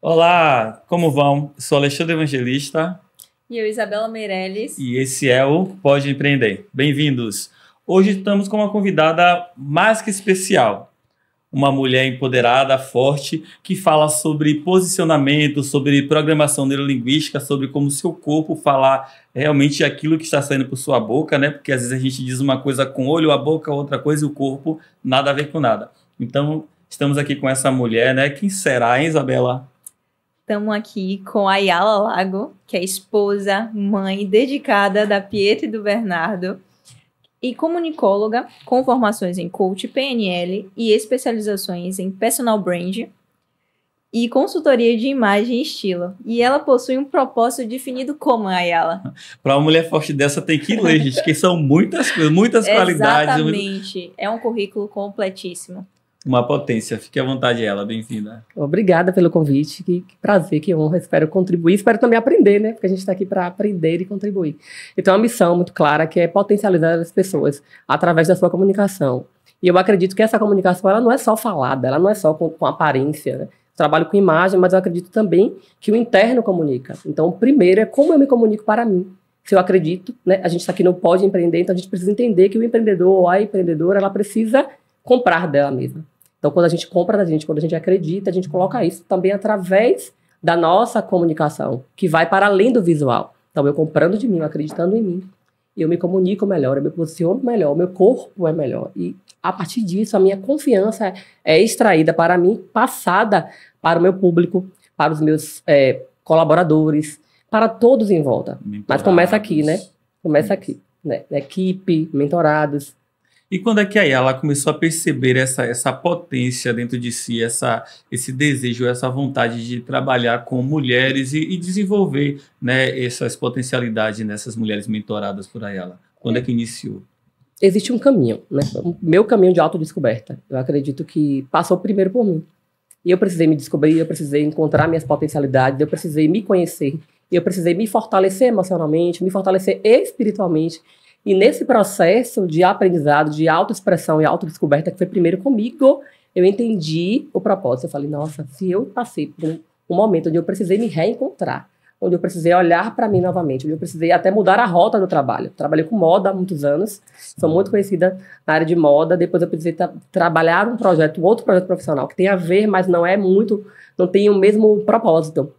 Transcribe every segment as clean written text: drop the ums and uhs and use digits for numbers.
Olá, como vão? Sou Alexandre Evangelista E eu, Isabela Meirelles. e esse é o Pode Empreender. Bem-vindos! Hoje estamos com uma convidada mais que especial, uma mulher empoderada, forte, que fala sobre posicionamento, sobre programação neurolinguística, sobre como o seu corpo falar realmente aquilo que está saindo por sua boca, né? Porque às vezes a gente diz uma coisa com o olho, a boca, outra coisa e o corpo, nada a ver com nada. Então, estamos aqui com essa mulher, né? Quem será, hein, Isabela? Estamos aqui com a Yala Lago, que é esposa, mãe dedicada da Pietra e do Bernardo, e comunicóloga com formações em coach PNL e especializações em personal brand e consultoria de imagem e estilo. E ela possui um propósito definido como a Yala. Para uma mulher forte dessa tem que ler, gente, que são muitas coisas, muitas qualidades. Exatamente. É um currículo completíssimo. Uma potência. Fique à vontade, ela. Bem-vinda. Obrigada pelo convite, que prazer, que honra, espero contribuir, espero também aprender, né, porque a gente está aqui para aprender e contribuir. Então é uma missão muito clara, que é potencializar as pessoas através da sua comunicação. E eu acredito que essa comunicação, ela não é só falada, ela não é só com aparência, né? Trabalho com imagem, mas eu acredito também que o interno comunica. Então, o primeiro é como eu me comunico para mim. Se eu acredito, né, a gente está aqui no Pode Empreender, então a gente precisa entender que o empreendedor ou a empreendedora, ela precisa comprar dela mesma. Então, quando a gente compra da gente, quando a gente acredita, a gente coloca isso também através da nossa comunicação, que vai para além do visual. Então, eu comprando de mim, eu acreditando em mim, eu me comunico melhor, eu me posiciono melhor, o meu corpo é melhor. E, a partir disso, a minha confiança é extraída para mim, passada para o meu público, para os meus colaboradores, para todos em volta. Mentorados. Mas começa aqui, né? Começa aqui, né? Equipe, mentorados. E quando é que aí ela começou a perceber essa potência dentro de si, esse desejo, essa vontade de trabalhar com mulheres e desenvolver, né, essas potencialidades nessas mulheres mentoradas por aí ela? Quando é que iniciou? Existe um caminho, né? O meu caminho de autodescoberta. Eu acredito que passou primeiro por mim. E eu precisei me descobrir, eu precisei encontrar minhas potencialidades, eu precisei me conhecer, eu precisei me fortalecer emocionalmente, me fortalecer espiritualmente. E nesse processo de aprendizado, de autoexpressão e autodescoberta, que foi primeiro comigo, eu entendi o propósito. Eu falei, nossa, se eu passei por um momento onde eu precisei me reencontrar, onde eu precisei olhar para mim novamente, onde eu precisei até mudar a rota do trabalho. Trabalhei com moda há muitos anos, sou muito conhecida na área de moda, depois eu precisei trabalhar um outro projeto profissional, que tem a ver, mas não é muito, não tem o mesmo propósito.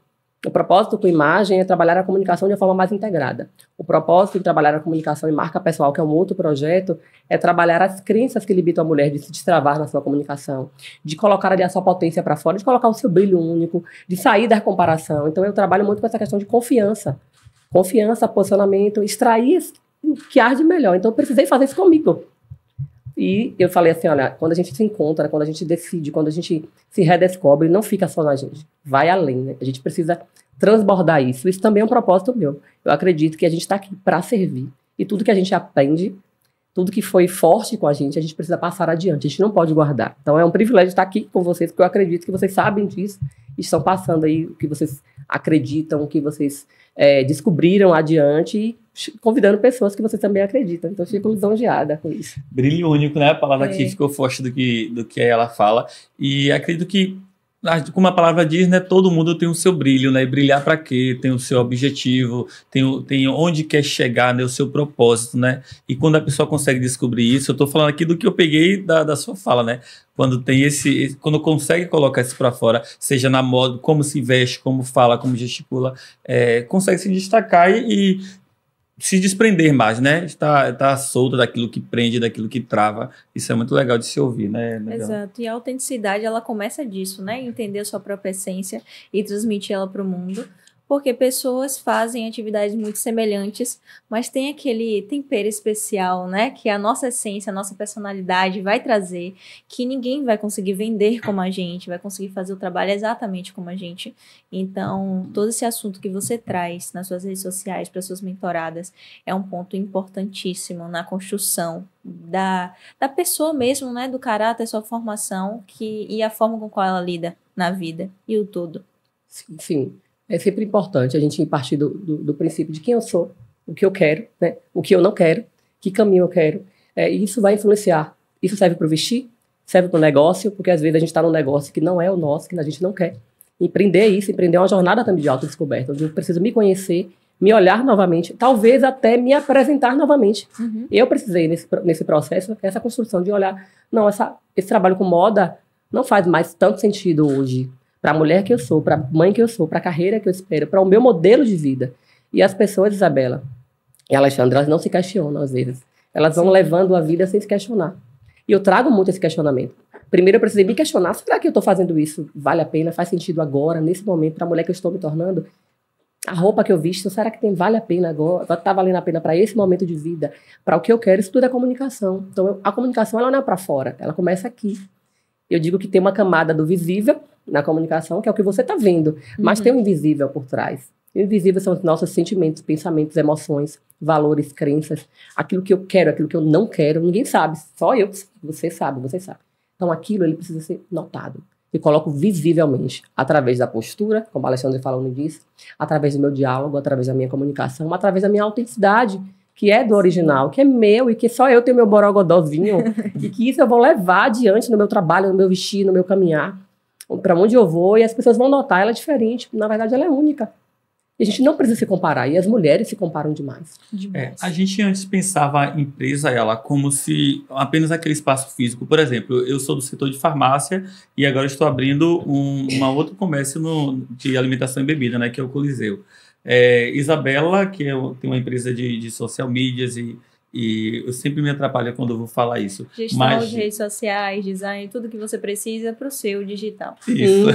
O propósito com imagem é trabalhar a comunicação de uma forma mais integrada. O propósito de trabalhar a comunicação em marca pessoal, que é um outro projeto, é trabalhar as crenças que limitam a mulher de se destravar na sua comunicação, de colocar ali a sua potência para fora, de colocar o seu brilho único, de sair da comparação. Então, eu trabalho muito com essa questão de confiança. Confiança, posicionamento, extrair o que há de melhor. Então, eu precisei fazer isso comigo. E eu falei assim, olha, quando a gente se encontra, quando a gente decide, quando a gente se redescobre, não fica só na gente, vai além, né? A gente precisa transbordar isso. Isso também é um propósito meu. Eu acredito que a gente está aqui para servir. E tudo que a gente aprende, tudo que foi forte com a gente precisa passar adiante. A gente não pode guardar. Então é um privilégio estar aqui com vocês, porque eu acredito que vocês sabem disso e estão passando aí o que vocês acreditam, o que vocês descobriram adiante e convidando pessoas que vocês também acreditam. Então, eu fico lisonjeada com isso. Brilho único, né? A palavra que ficou forte do que ela fala. E acredito que, como a palavra diz, né, todo mundo tem o seu brilho, né? E brilhar para quê? Tem o seu objetivo, tem onde quer chegar, né? O seu propósito, né? E quando a pessoa consegue descobrir isso, eu estou falando aqui do que eu peguei da sua fala, né? Quando tem quando consegue colocar isso para fora, seja na moda, como se veste, como fala, como gesticula, consegue se destacar e se desprender mais, né? Está solta daquilo que prende, daquilo que trava. Isso é muito legal de se ouvir, né? Legal. Exato. E a autenticidade, ela começa disso, né? Entender a sua própria essência e transmitir ela para o mundo. Porque pessoas fazem atividades muito semelhantes, mas tem aquele tempero especial, né? Que a nossa essência, a nossa personalidade vai trazer, que ninguém vai conseguir vender como a gente, vai conseguir fazer o trabalho exatamente como a gente. Então, todo esse assunto que você traz nas suas redes sociais, para suas mentoradas, é um ponto importantíssimo na construção da pessoa mesmo, né? Do caráter, sua formação e a forma com qual ela lida na vida e o todo. Sim. É sempre importante a gente partir do princípio de quem eu sou, o que eu quero, né? O que eu não quero, que caminho eu quero. E isso vai influenciar. Isso serve para o vestir, serve para o negócio, porque às vezes a gente está num negócio que não é o nosso, que a gente não quer. Empreender isso, empreender uma jornada também de autodescoberta, onde eu preciso me conhecer, me olhar novamente, talvez até me apresentar novamente. Eu precisei, nesse processo, essa construção de olhar, não, esse trabalho com moda não faz mais tanto sentido hoje para a mulher que eu sou, para a mãe que eu sou, para a carreira que eu espero, para o meu modelo de vida. E as pessoas, Isabela e Alexandre, elas não se questionam às vezes. Elas vão levando a vida sem se questionar. E eu trago muito esse questionamento. Primeiro eu precisei me questionar, será que eu estou fazendo isso? Vale a pena? Faz sentido agora, nesse momento, para a mulher que eu estou me tornando? A roupa que eu visto, será que vale a pena agora? Está valendo a pena para esse momento de vida? Para o que eu quero? Isso tudo é comunicação. Então, a comunicação ela não é para fora, ela começa aqui. Eu digo que tem uma camada do visível na comunicação, que é o que você está vendo, mas tem um invisível por trás. O invisível são os nossos sentimentos, pensamentos, emoções, valores, crenças, aquilo que eu quero, aquilo que eu não quero, ninguém sabe, só eu, você sabe. Então aquilo ele precisa ser notado. Eu coloco visivelmente, através da postura, como a Alexandre falou disso, através do meu diálogo, através da minha comunicação, através da minha autenticidade, que é do original, que é meu e que só eu tenho meu borogodózinho e que isso eu vou levar adiante no meu trabalho, no meu vestir, no meu caminhar, para onde eu vou, e as pessoas vão notar, ela é diferente, na verdade ela é única. E a gente não precisa se comparar, e as mulheres se comparam demais. A gente antes pensava a empresa, ela, como se apenas aquele espaço físico. Por exemplo, eu sou do setor de farmácia e agora estou abrindo uma outro comércio de alimentação e bebida, né, que é o Coliseu. Isabela, que tem uma empresa de social medias e eu sempre me atrapalho quando eu vou falar isso. Gestão de redes sociais, design, tudo que você precisa para o seu digital. Isso.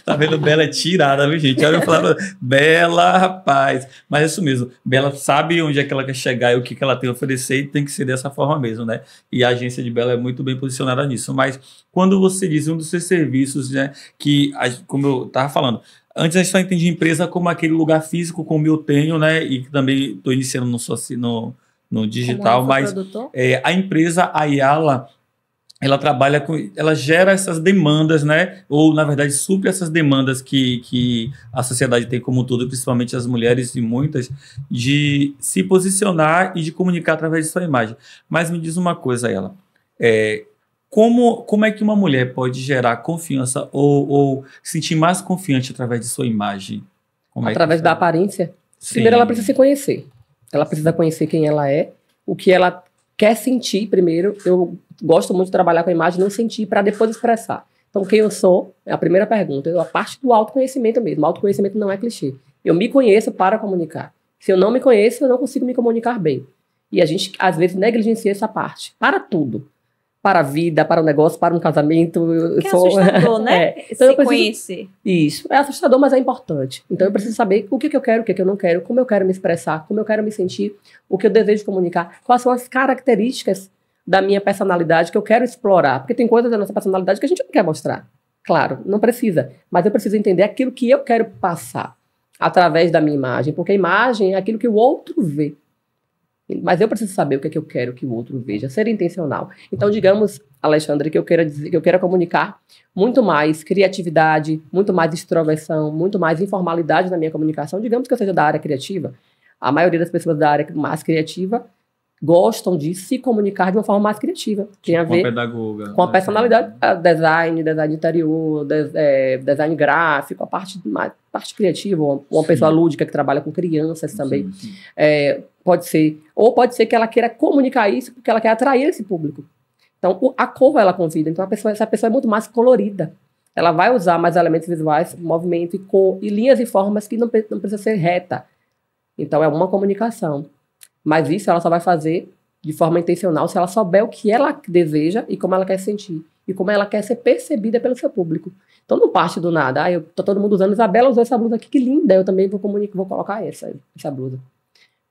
Tá vendo? Bela é tirada, viu, gente? Olha, eu falava, Bela, rapaz. Mas é isso mesmo. Bela sabe onde é que ela quer chegar e o que ela tem a oferecer e tem que ser dessa forma mesmo, né? E a agência de Bela é muito bem posicionada nisso. Mas quando você diz um dos seus serviços, né, que, como eu estava falando, antes a gente só entendia empresa como aquele lugar físico como eu tenho, né? E também estou iniciando no digital, mas a empresa Ayala, ela trabalha ela gera essas demandas, né? Ou na verdade supre essas demandas que a sociedade tem como um todo, principalmente as mulheres e muitas, de se posicionar e de comunicar através de sua imagem. Mas me diz uma coisa, Ayala. Como é que uma mulher pode gerar confiança ou se sentir mais confiante através de sua imagem? Através da aparência? Sim. Primeiro, ela precisa se conhecer. Ela precisa conhecer quem ela é, o que ela quer sentir primeiro. Eu gosto muito de trabalhar com a imagem, não sentir para depois expressar. Então, quem eu sou é a primeira pergunta. A parte do autoconhecimento mesmo. O autoconhecimento não é clichê. Eu me conheço para comunicar. Se eu não me conheço, eu não consigo me comunicar bem. E a gente, às vezes, negligencia essa parte. Para tudo. Para a vida, para o negócio, para um casamento. Que é assustador, né? Então se conhecer. Isso. É assustador, mas é importante. Então eu preciso saber o que eu quero, o que eu não quero, como eu quero me expressar, como eu quero me sentir, o que eu desejo comunicar, quais são as características da minha personalidade que eu quero explorar. Porque tem coisas da nossa personalidade que a gente não quer mostrar. Claro, não precisa. Mas eu preciso entender aquilo que eu quero passar através da minha imagem. Porque a imagem é aquilo que o outro vê. Mas eu preciso saber o que é que eu quero que o outro veja, ser intencional. Então, digamos, Alexandre, que eu queira comunicar muito mais criatividade, muito mais extroversão, muito mais informalidade na minha comunicação. Digamos que eu seja da área criativa. A maioria das pessoas da área mais criativa gostam de se comunicar de uma forma mais criativa. Tem a ver com a personalidade, design interior, design gráfico, a parte criativa, uma pessoa lúdica que trabalha com crianças também. Sim. Pode ser. Ou pode ser que ela queira comunicar isso porque ela quer atrair esse público. Então, a cor ela convida. Então, essa pessoa é muito mais colorida. Ela vai usar mais elementos visuais, movimento e cor, e linhas e formas que não precisa ser reta. Então, é uma comunicação. Mas isso ela só vai fazer de forma intencional se ela souber o que ela deseja e como ela quer sentir. E como ela quer ser percebida pelo seu público. Então não parte do nada. Tô todo mundo usando. Isabela usou essa blusa aqui, que linda. Eu também vou colocar essa blusa.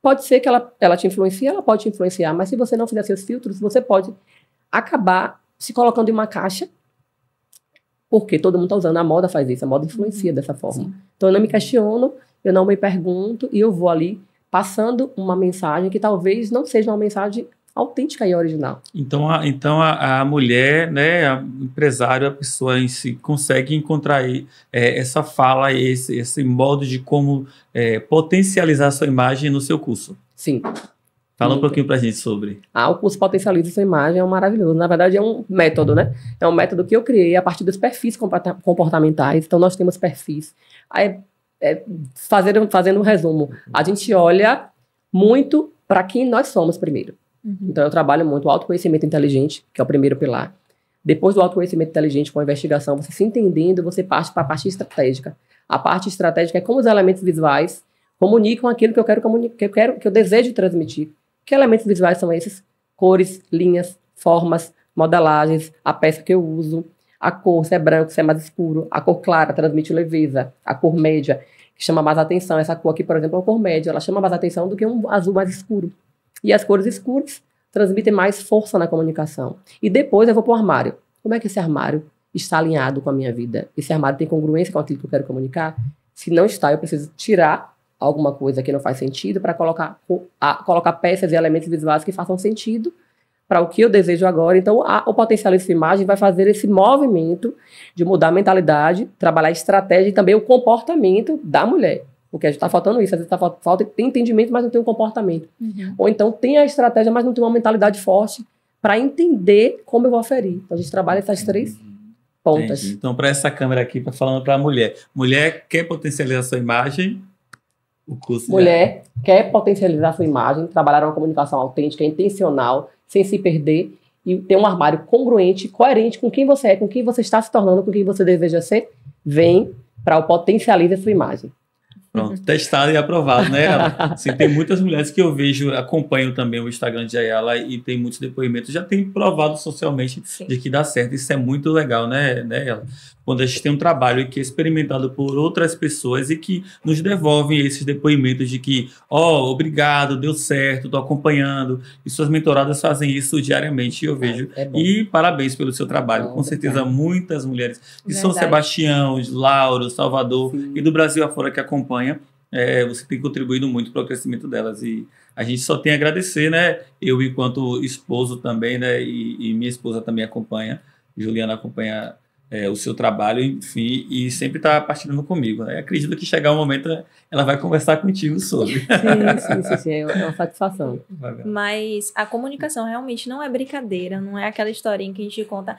Pode ser que ela te influencie, ela pode te influenciar. Mas se você não fizer seus filtros, você pode acabar se colocando em uma caixa. Porque todo mundo está usando. A moda faz isso. A moda influencia dessa forma. Sim. Então eu não me questiono, eu não me pergunto. E eu vou ali passando uma mensagem que talvez não seja uma mensagem autêntica e original. Então a mulher, né, a empresário, a pessoa em si consegue encontrar essa fala, esse modo de como potencializar a sua imagem no seu curso. Sim. Fala um pouquinho pra gente sobre. O curso Potencialize Sua Imagem é maravilhoso. Na verdade, é um método, né? É um método que eu criei a partir dos perfis comportamentais. Então, nós temos perfis. Fazendo um resumo, a gente olha muito para quem nós somos primeiro. Então, eu trabalho muito o autoconhecimento inteligente, que é o primeiro pilar. Depois do autoconhecimento inteligente, com a investigação, você se entendendo, você parte para a parte estratégica. A parte estratégica é como os elementos visuais comunicam aquilo que eu quero comunicar, que eu desejo transmitir. Que elementos visuais são esses? Cores, linhas, formas, modelagens, a peça que eu uso, a cor, se é branco, se é mais escuro, a cor clara transmite leveza, a cor média, que chama mais atenção. Essa cor aqui, por exemplo, é uma cor média, ela chama mais atenção do que um azul mais escuro. E as cores escuras transmitem mais força na comunicação. E depois eu vou para o armário. Como é que esse armário está alinhado com a minha vida? Esse armário tem congruência com aquilo que eu quero comunicar? Se não está, eu preciso tirar alguma coisa que não faz sentido para colocar peças e elementos visuais que façam sentido para o que eu desejo agora. Então, o Potencialize Sua Imagem vai fazer esse movimento de mudar a mentalidade, trabalhar a estratégia e também o comportamento da mulher. Porque a gente está faltando isso. Às vezes tem entendimento, mas não tem um comportamento. Ou então tem a estratégia, mas não tem uma mentalidade forte para entender como eu vou oferir. Então, a gente trabalha essas 3 pontas. Entendi. Então, para essa câmera aqui, falando para a mulher. Mulher quer potencializar sua imagem? O curso mulher quer potencializar sua imagem, trabalhar uma comunicação autêntica, intencional, sem se perder e ter um armário congruente, coerente com quem você é, com quem você está se tornando, com quem você deseja ser. Vem para o Potencialize Sua Imagem. Pronto, testado e aprovado, né? Assim, tem muitas mulheres que eu vejo, acompanham também o Instagram de Ayala e tem muitos depoimentos, já tem provado socialmente de que dá certo. Isso é muito legal, né, Ayala? Quando a gente tem um trabalho que é experimentado por outras pessoas e que nos devolvem esses depoimentos de que, obrigado, deu certo, estou acompanhando. E suas mentoradas fazem isso diariamente, eu vejo. E parabéns pelo seu trabalho. Com certeza, muitas mulheres de São Sebastião, de Lauro, Salvador e do Brasil afora que acompanham, você tem contribuído muito para o crescimento delas. E a gente só tem a agradecer, né? Eu, enquanto esposo também, né? E minha esposa também acompanha, Juliana acompanha o seu trabalho, enfim, e sempre está partilhando comigo. Né? Acredito que chegar um momento ela vai conversar contigo sobre. Sim, é uma satisfação. Mas a comunicação realmente não é brincadeira, não é aquela historinha que a gente conta,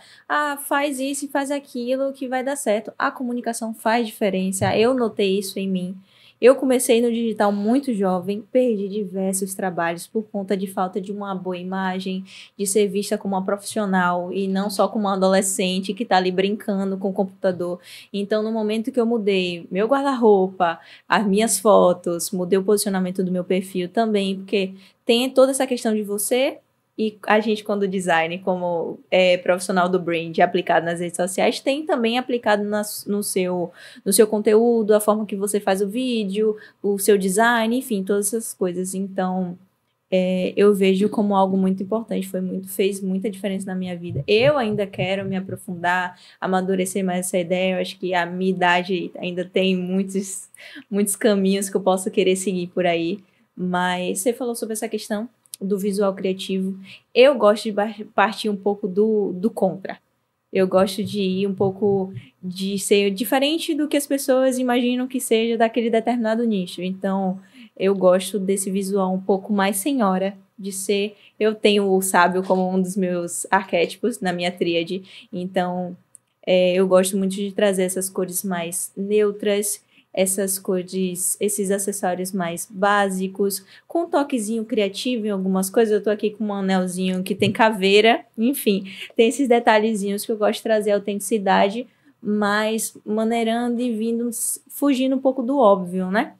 faz isso e faz aquilo que vai dar certo. A comunicação faz diferença, eu notei isso em mim. Eu comecei no digital muito jovem, perdi diversos trabalhos por conta de falta de uma boa imagem, de ser vista como uma profissional e não só como uma adolescente que está ali brincando com o computador. Então, no momento que eu mudei meu guarda-roupa, as minhas fotos, mudei o posicionamento do meu perfil também, porque tem toda essa questão de você... E a gente, quando design, como profissional do brand aplicado nas redes sociais, tem também aplicado no seu conteúdo, a forma que você faz o vídeo, o seu design, enfim, todas essas coisas. Então, eu vejo como algo muito importante, fez muita diferença na minha vida. Eu ainda quero me aprofundar, amadurecer mais essa ideia. Eu acho que a minha idade ainda tem muitos caminhos que eu posso querer seguir por aí. Mas você falou sobre essa questão do visual criativo. Eu gosto de partir um pouco do contra. Eu gosto de ir um pouco de ser diferente do que as pessoas imaginam que seja daquele determinado nicho. Então, eu gosto desse visual um pouco mais senhora de ser. Eu tenho o sábio como um dos meus arquétipos na minha tríade. Então, eu gosto muito de trazer essas cores mais neutras, essas cores, esses acessórios mais básicos, com um toquezinho criativo em algumas coisas. Eu tô aqui com um anelzinho que tem caveira, enfim, tem esses detalhezinhos que eu gosto de trazer autenticidade, mas maneirando e fugindo um pouco do óbvio, né?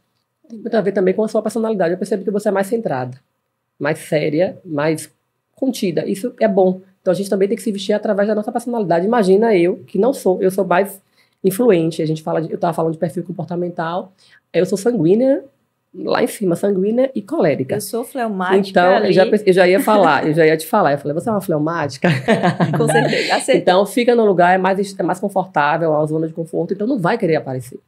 Tem muito a ver também com a sua personalidade. Eu percebo que você é mais centrada, mais séria, mais contida. Isso é bom. Então a gente também tem que se vestir através da nossa personalidade. Imagina eu, que não sou, eu sou mais influente. Eu estava falando de perfil comportamental. Eu sou sanguínea, lá em cima, sanguínea e colérica. Eu sou fleumática. Então, eu já ia te falar. Eu falei, você é uma fleumática? Com certeza, acertei. Então, fica no lugar, é mais confortável, é uma zona de conforto, então não vai querer aparecer.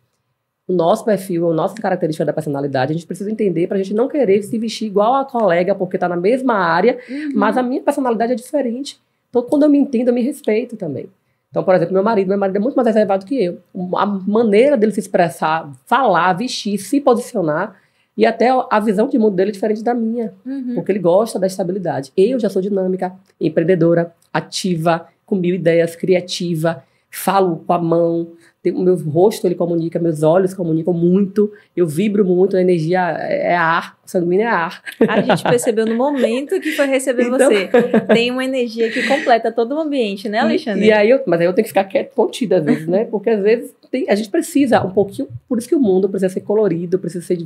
O nosso perfil, a nossa característica da personalidade, a gente precisa entender pra gente não querer se vestir igual a colega, porque tá na mesma área, mas a minha personalidade é diferente. Então, quando eu me entendo, eu me respeito também. Então, por exemplo, meu marido é muito mais reservado que eu. A maneira dele se expressar, falar, vestir, se posicionar E até a visão de mundo dele é diferente da minha, Uhum. porque ele gosta da estabilidade. Eu já sou dinâmica, empreendedora, ativa, com 1000 ideias, criativa, falo com a mão, o meu rosto ele comunica, meus olhos comunicam muito, eu vibro muito, a energia é ar, sanguíneo é ar. A gente percebeu no momento que foi receber Então- você. Tem uma energia que completa todo o ambiente, né, Alexandre? Mas aí eu tenho que ficar quieto, contida às vezes, né? Porque às vezes a gente precisa um pouquinho, por isso que o mundo precisa ser colorido, precisa ser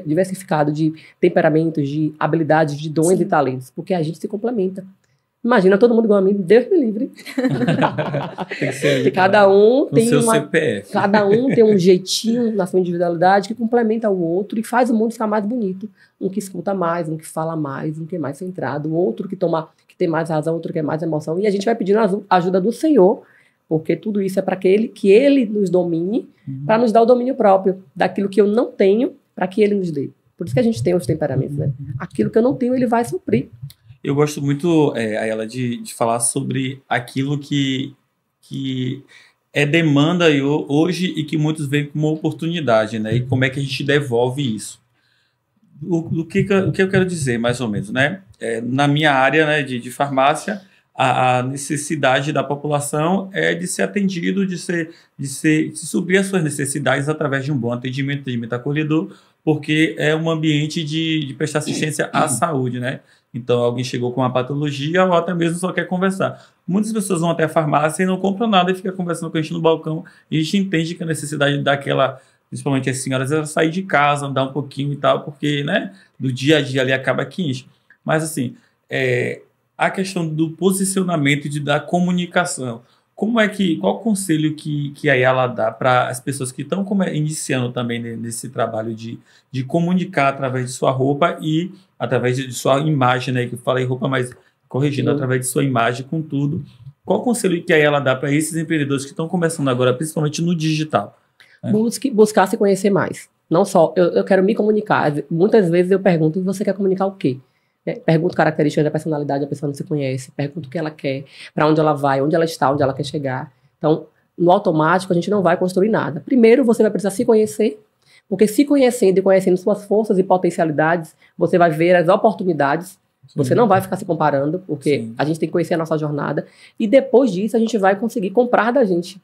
diversificado de temperamentos, de habilidades, de dons Sim. e talentos, porque a gente se complementa. Imagina todo mundo igual a mim, Deus me livre. Tem que ser Que cada um com tem seu uma, CPF. cada um tem um jeitinho na sua individualidade que complementa o outro e faz o mundo ficar mais bonito. Um que escuta mais, um que fala mais, um que é mais centrado, o outro que tem mais razão, outro que é mais emoção. E a gente vai pedindo a ajuda do Senhor, porque tudo isso é para que Ele nos domine, para nos dar o domínio próprio daquilo que eu não tenho, para que Ele nos dê. Por isso que a gente tem os temperamentos, né? Aquilo que eu não tenho, Ele vai suprir. Eu gosto muito, Ayala, de falar sobre aquilo que é demanda hoje e que muitos veem como oportunidade, né? E como é que a gente devolve isso. O que eu quero dizer, mais ou menos, né? Na minha área, né, de farmácia, a necessidade da população é de ser atendido, de suprir as suas necessidades através de um bom atendimento acolhedor, porque é um ambiente de prestar assistência à saúde, né? Então, alguém chegou com uma patologia ou até mesmo só quer conversar. Muitas pessoas vão até a farmácia e não compram nada e ficam conversando com a gente no balcão. E a gente entende que a necessidade daquela, principalmente as senhoras, é sair de casa, andar um pouquinho e tal, porque, né, do dia a dia ali acaba que enche. Mas, assim, a questão do posicionamento e da comunicação. Qual o conselho que a Ayala dá para as pessoas que estão iniciando também nesse trabalho de comunicar através de sua roupa e através de sua imagem, né? Que eu falei roupa, mas corrigindo, através de sua imagem com tudo. Qual o conselho que a Ayala dá para esses empreendedores que estão começando agora, principalmente no digital? Buscar se conhecer mais. Não só, eu quero me comunicar. Muitas vezes eu pergunto, e você quer comunicar o quê? Pergunto características da personalidade, a pessoa não se conhece. Pergunto o que ela quer, para onde ela vai, onde ela está, onde ela quer chegar. Então, no automático, a gente não vai construir nada. Primeiro, você vai precisar se conhecer, porque se conhecendo e conhecendo suas forças e potencialidades, você vai ver as oportunidades. Sim. Você não vai ficar se comparando, porque Sim. a gente tem que conhecer a nossa jornada. E depois disso, a gente vai conseguir comprar da gente.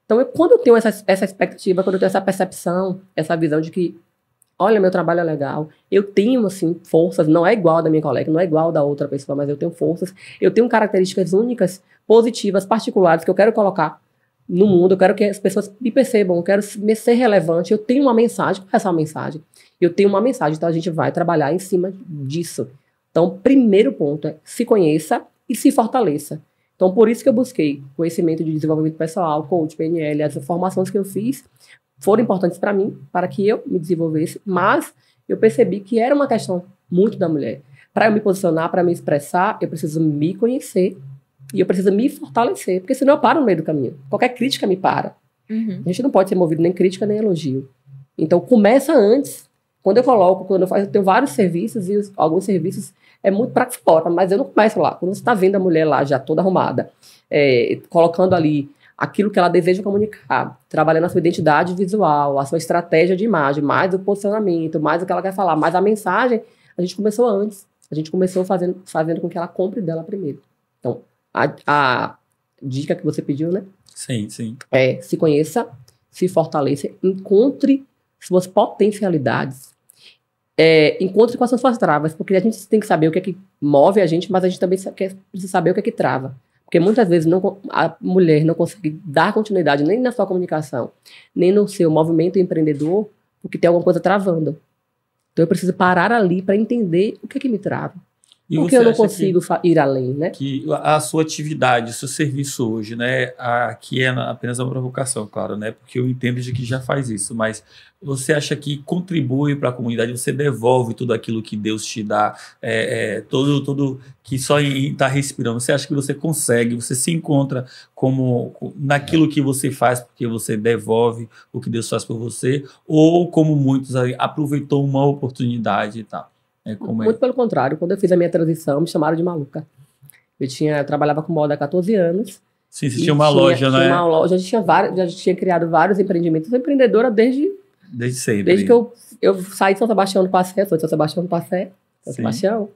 Então, quando eu tenho essa expectativa, quando eu tenho essa percepção, essa visão de que olha, meu trabalho é legal, eu tenho, assim, forças, não é igual da minha colega, não é igual da outra pessoa, mas eu tenho forças, eu tenho características únicas, positivas, particulares, que eu quero colocar no mundo, eu quero que as pessoas me percebam, eu quero ser relevante, eu tenho uma mensagem, qual é essa mensagem? Eu tenho uma mensagem, então a gente vai trabalhar em cima disso. Então, o primeiro ponto é se conheça e se fortaleça. Então, por isso que eu busquei conhecimento de desenvolvimento pessoal, coach, PNL, as formações que eu fiz, foram importantes para mim, para que eu me desenvolvesse, mas eu percebi que era uma questão muito da mulher. Para eu me posicionar, para me expressar, eu preciso me conhecer e eu preciso me fortalecer, porque senão eu paro no meio do caminho. Qualquer crítica me para. Uhum. A gente não pode ser movido nem crítica, nem elogio. Então, começa antes. Quando eu faço, eu tenho vários serviços e alguns serviços é muito para fora, mas eu não começo lá. Quando você está vendo a mulher lá já toda arrumada, colocando ali aquilo que ela deseja comunicar, trabalhando a sua identidade visual, a sua estratégia de imagem, mais o posicionamento, mais o que ela quer falar, mais a mensagem, a gente começou antes. A gente começou fazendo com que ela compre dela primeiro. Então, a dica que você pediu, né? Sim, sim. Se conheça, se fortaleça, encontre suas potencialidades, encontre quais são suas travas, porque a gente tem que saber o que é que move a gente, mas a gente também precisa saber o que é que trava. Porque muitas vezes a mulher não consegue dar continuidade nem na sua comunicação, nem no seu movimento empreendedor, porque tem alguma coisa travando. Então eu preciso parar ali para entender o que é que me trava. Porque eu não consigo ir além, né? Que a sua atividade, o seu serviço hoje, né? Aqui é apenas uma provocação, claro, né? Porque eu entendo de que já faz isso, mas você acha que contribui para a comunidade, você devolve tudo aquilo que Deus te dá, todo que só está respirando. Você acha que você consegue, você se encontra como naquilo que você faz, porque você devolve o que Deus faz por você, ou como muitos aproveitou uma oportunidade e tal? Muito pelo contrário, quando eu fiz a minha transição, me chamaram de maluca. Eu trabalhava com moda há 14 anos. Sim, você tinha uma loja, né? Tinha uma loja, já tinha criado vários empreendimentos. Eu sou empreendedora desde sempre. Desde que eu eu saí de São Sebastião do Passé, sou de São Sebastião do Passé, São Sebastião.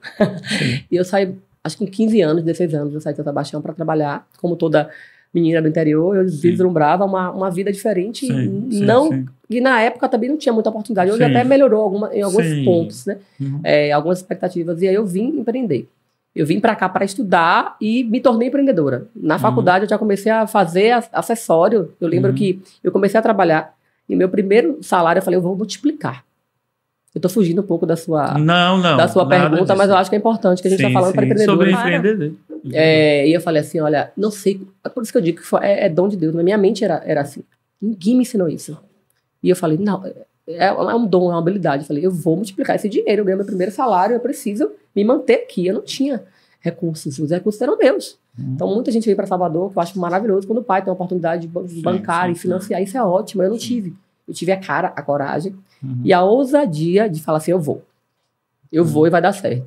E eu saí, acho que com 15 anos, 16 anos, eu saí de São Sebastião para trabalhar, como toda menina do interior, eu vislumbrava uma vida diferente. E na época também não tinha muita oportunidade. Hoje até melhorou em alguns pontos, né? Algumas expectativas. E aí eu vim empreender. Eu vim para cá para estudar e me tornei empreendedora. Na faculdade eu já comecei a fazer acessório. Eu lembro que eu comecei a trabalhar e meu primeiro salário eu falei, eu vou multiplicar. Eu estou fugindo um pouco da sua pergunta, disso. Mas eu acho que é importante que a gente está falando para empreendedor. Sobre empreender. E eu falei assim, olha, não sei, é por isso que eu digo que é dom de Deus, mas minha mente era assim. Ninguém me ensinou isso. E eu falei, não, é um dom, é uma habilidade. Eu falei, eu vou multiplicar esse dinheiro, eu ganho meu primeiro salário, eu preciso me manter aqui. Eu não tinha recursos, os recursos eram meus. Então muita gente veio para Salvador, que eu acho maravilhoso, quando o pai tem a oportunidade de bancar e financiar, isso é ótimo, eu não tive. Eu tive a coragem e a ousadia de falar assim, eu vou e vai dar certo.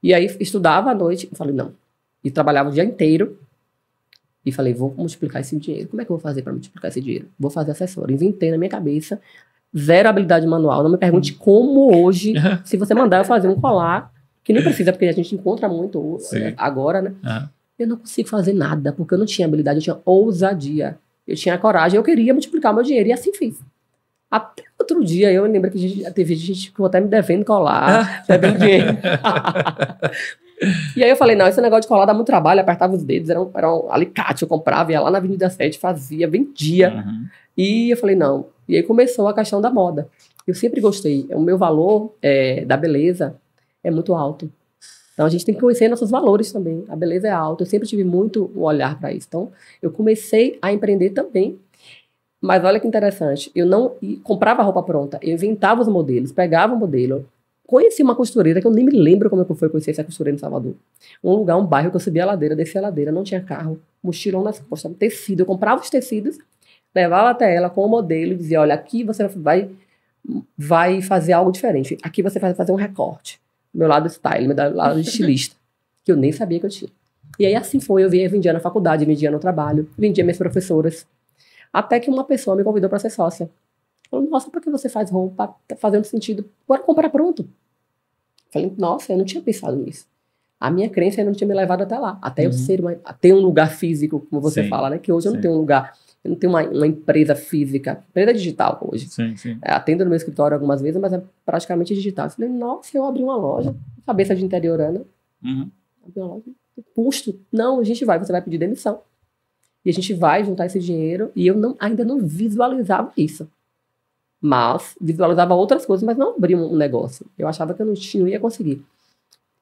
E aí estudava à noite, eu falei, não. E trabalhava o dia inteiro. E falei, vou multiplicar esse dinheiro. Como é que eu vou fazer para multiplicar esse dinheiro? Vou fazer acessório. Inventei na minha cabeça. Zero habilidade manual. Não me pergunte como hoje, se você mandar eu fazer um colar, que nem precisa, porque a gente encontra muito agora, né? Eu não consigo fazer nada, porque eu não tinha habilidade, eu tinha ousadia. Eu tinha coragem, eu queria multiplicar meu dinheiro. E assim fiz. Até outro dia, eu lembro que teve gente que ficou até me devendo colar, devendo dinheiro. E aí eu falei, não, esse negócio de colar dá muito trabalho, apertava os dedos, era um alicate, eu comprava, ia lá na Avenida 7, fazia, vendia. E eu falei, não. E aí começou a questão da moda. Eu sempre gostei, o meu valor da beleza é muito alto. Então a gente tem que conhecer nossos valores também. A beleza é alta, eu sempre tive muito um olhar para isso. Então eu comecei a empreender também. Mas olha que interessante, eu não comprava roupa pronta, eu inventava os modelos, pegava o modelo. Conheci uma costureira, que eu nem me lembro como foi conhecer essa costureira em Salvador. Um bairro que eu subia a ladeira, descia a ladeira, não tinha carro, mochilão nas costas, tecido. Eu comprava os tecidos, levava até ela com o modelo e dizia, olha, aqui você vai fazer algo diferente. Aqui você vai fazer um recorte. Meu lado style, meu lado estilista, que eu nem sabia que eu tinha. E aí assim foi, eu vendia na faculdade, vendia no trabalho, vendia minhas professoras. Até que uma pessoa me convidou para ser sócia. Falei, nossa, por que você faz roupa? Tá fazendo sentido. Bora comprar pronto. Falei, nossa, eu não tinha pensado nisso. A minha crença ainda não tinha me levado até lá. Até eu ter um lugar físico, como você fala, né? Que hoje eu não tenho um lugar, eu não tenho uma empresa física, empresa digital hoje. Atendo no meu escritório algumas vezes, mas é praticamente digital. Eu falei, nossa, eu abri uma loja, cabeça de interiorana. Abri uma loja, custo. Não, a gente você vai pedir demissão. E a gente vai juntar esse dinheiro. E eu ainda não visualizava isso. Mas visualizava outras coisas, mas não abria um negócio. Eu achava que eu não ia conseguir.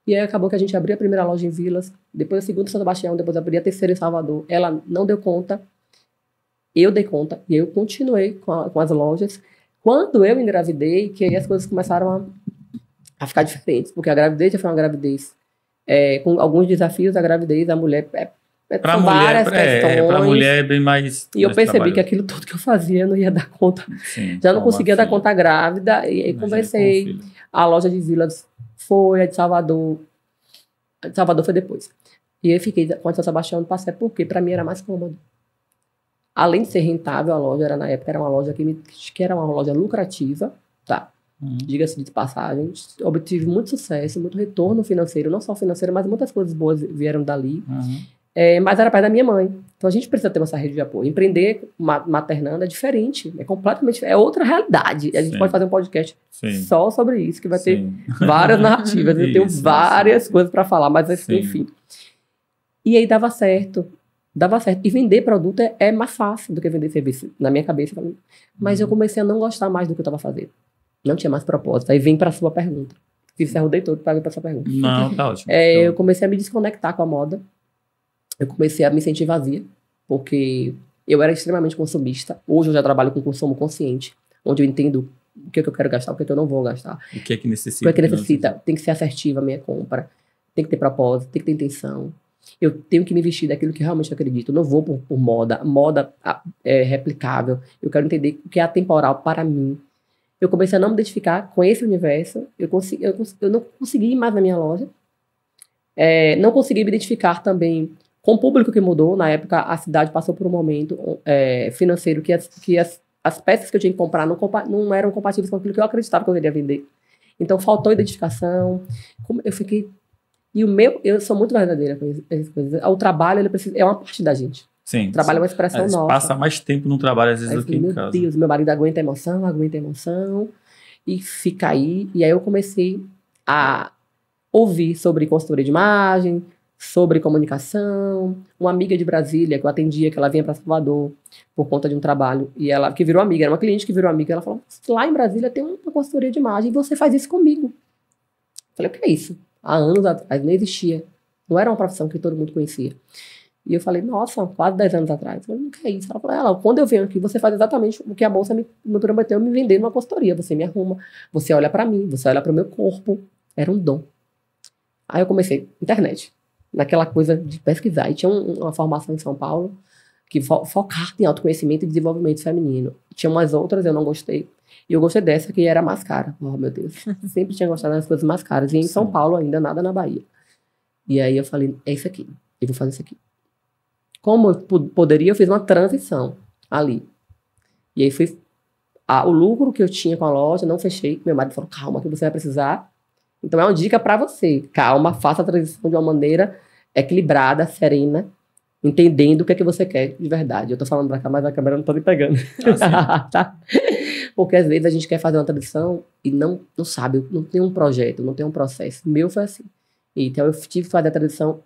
E aí acabou que a gente abriu a primeira loja em Vilas, depois a segunda em São Sebastião, depois abri a terceira em Salvador. Ela não deu conta, eu dei conta, e eu continuei com as lojas. Quando eu engravidei, que aí as coisas começaram a ficar diferentes, porque a gravidez já foi uma gravidez com alguns desafios. A gravidez, a mulher para mulher é bem mais. E eu percebi que aquilo tudo que eu fazia eu não ia dar conta. Já não conseguia dar conta grávida. E aí conversei. A loja de Vilas foi, a de Salvador. A de Salvador foi depois. E eu fiquei com a de São Sebastião do Passé, porque para mim era mais cômodo. Além de ser rentável, a loja na época era uma loja que era uma loja lucrativa, tá? Diga-se de passagem. Obtive muito sucesso, muito retorno financeiro, não só financeiro, mas muitas coisas boas vieram dali. Mas era pai da minha mãe. Então a gente precisa ter essa rede de apoio. Empreender maternando é diferente, é completamente, é outra realidade. A gente pode fazer um podcast só sobre isso, que vai ter várias narrativas, eu tenho várias coisas para falar, mas enfim. E aí dava certo. E vender produto é mais fácil do que vender serviço. Na minha cabeça, mas eu comecei a não gostar mais do que eu estava fazendo. Não tinha mais propósito. Aí vem para a sua pergunta. Fiz o rodei todo para vir para a sua pergunta. Não, tá ótimo. Eu comecei a me desconectar com a moda. Eu comecei a me sentir vazia, porque eu era extremamente consumista. Hoje eu já trabalho com consumo consciente, onde eu entendo o que eu quero gastar, o que eu não vou gastar. O que é que necessita. O que é que necessita. Tem que ser assertiva a minha compra, tem que ter propósito, tem que ter intenção. Eu tenho que me vestir daquilo que realmente eu acredito. Eu não vou por moda. Moda é replicável. Eu quero entender o que é atemporal para mim. Eu comecei a não me identificar com esse universo. Eu não consegui ir mais na minha loja. Não consegui me identificar também com o público que mudou. Na época, a cidade passou por um momento financeiro que as peças que eu tinha que comprar não eram compatíveis com aquilo que eu acreditava que eu queria vender. Então, faltou identificação. Eu fiquei... E eu sou muito verdadeira com essas coisas. O trabalho, ele precisa... É uma parte da gente. Sim. O trabalho é uma expressão nossa. Passa mais tempo no trabalho, às vezes, do que em casa. Meu Deus, meu marido aguenta a emoção. E fica aí. E aí eu comecei a ouvir sobre consultoria de imagem, sobre comunicação. Uma amiga de Brasília, que eu atendia, que ela vinha para Salvador por conta de um trabalho. E ela, que virou amiga, era uma cliente que virou amiga. Ela falou, lá em Brasília tem uma consultoria de imagem e você faz isso comigo. Eu falei, o que é isso? Há anos atrás, não existia. Não era uma profissão que todo mundo conhecia. E eu falei, nossa, quase 10 anos atrás. Eu falei, não que é isso? Ela falou, quando eu venho aqui, você faz exatamente o que a bolsa me prometeu me vender numa consultoria. Você me arruma, você olha pra mim, você olha pro meu corpo. Era um dom. Aí eu comecei, internet, naquela coisa de pesquisar. E tinha uma formação em São Paulo que focava em autoconhecimento e desenvolvimento feminino. Tinha umas outras, eu não gostei. E eu gostei dessa, que era mais cara. Oh, meu Deus. Sempre tinha gostado das coisas mais caras. E em São Paulo ainda, nada na Bahia. E aí eu falei, é isso aqui. Eu vou fazer isso aqui. Como eu poderia, eu fiz uma transição ali. E aí o lucro que eu tinha com a loja, não fechei. Meu marido falou, calma, que você vai precisar. Então é uma dica para você. Calma, faça a transição de uma maneira equilibrada, serena, entendendo o que é que você quer de verdade. Eu tô falando pra cá, mas a câmera não tá me pegando. Tá? Porque às vezes a gente quer fazer uma transição e não sabe, não tem um projeto, não tem um processo. O meu foi assim. Então eu tive que fazer a transição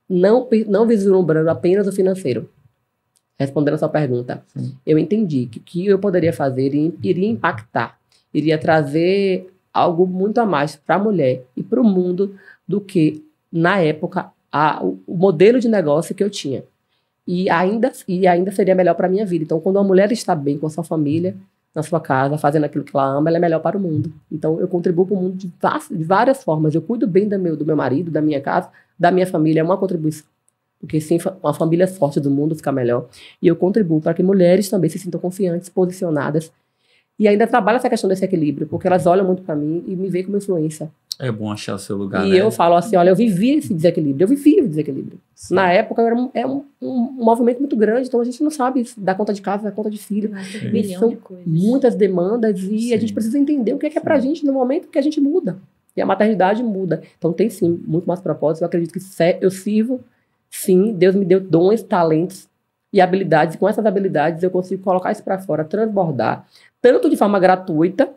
não vislumbrando apenas o financeiro. Respondendo a sua pergunta, eu entendi que o que eu poderia fazer iria impactar, iria trazer algo muito a mais para a mulher e para o mundo do que, na época, o modelo de negócio que eu tinha. E ainda seria melhor para a minha vida. Então, quando uma mulher está bem com a sua família, na sua casa, fazendo aquilo que ela ama, ela é melhor para o mundo. Então, eu contribuo para o mundo de várias formas. Eu cuido bem do meu marido, da minha casa, da minha família. É uma contribuição. Porque, sim, uma família forte do mundo fica melhor. E eu contribuo para que mulheres também se sintam confiantes, posicionadas. E ainda trabalho essa questão desse equilíbrio, porque elas olham muito para mim e me veem como influência. É bom achar o seu lugar, e né? eu falo assim, olha, eu vivi esse desequilíbrio. Eu vivi o desequilíbrio. Sim. Na época, era um movimento muito grande, então a gente não sabe dar conta de casa, dar conta de filho. Um milhão de coisas. Muitas demandas e a gente precisa entender o que é pra gente no momento que a gente muda. E a maternidade muda. Então tem, sim, muito mais propósito. Eu acredito que eu sirvo, sim, Deus me deu dons, talentos e habilidades. E com essas habilidades eu consigo colocar isso pra fora, transbordar, tanto de forma gratuita,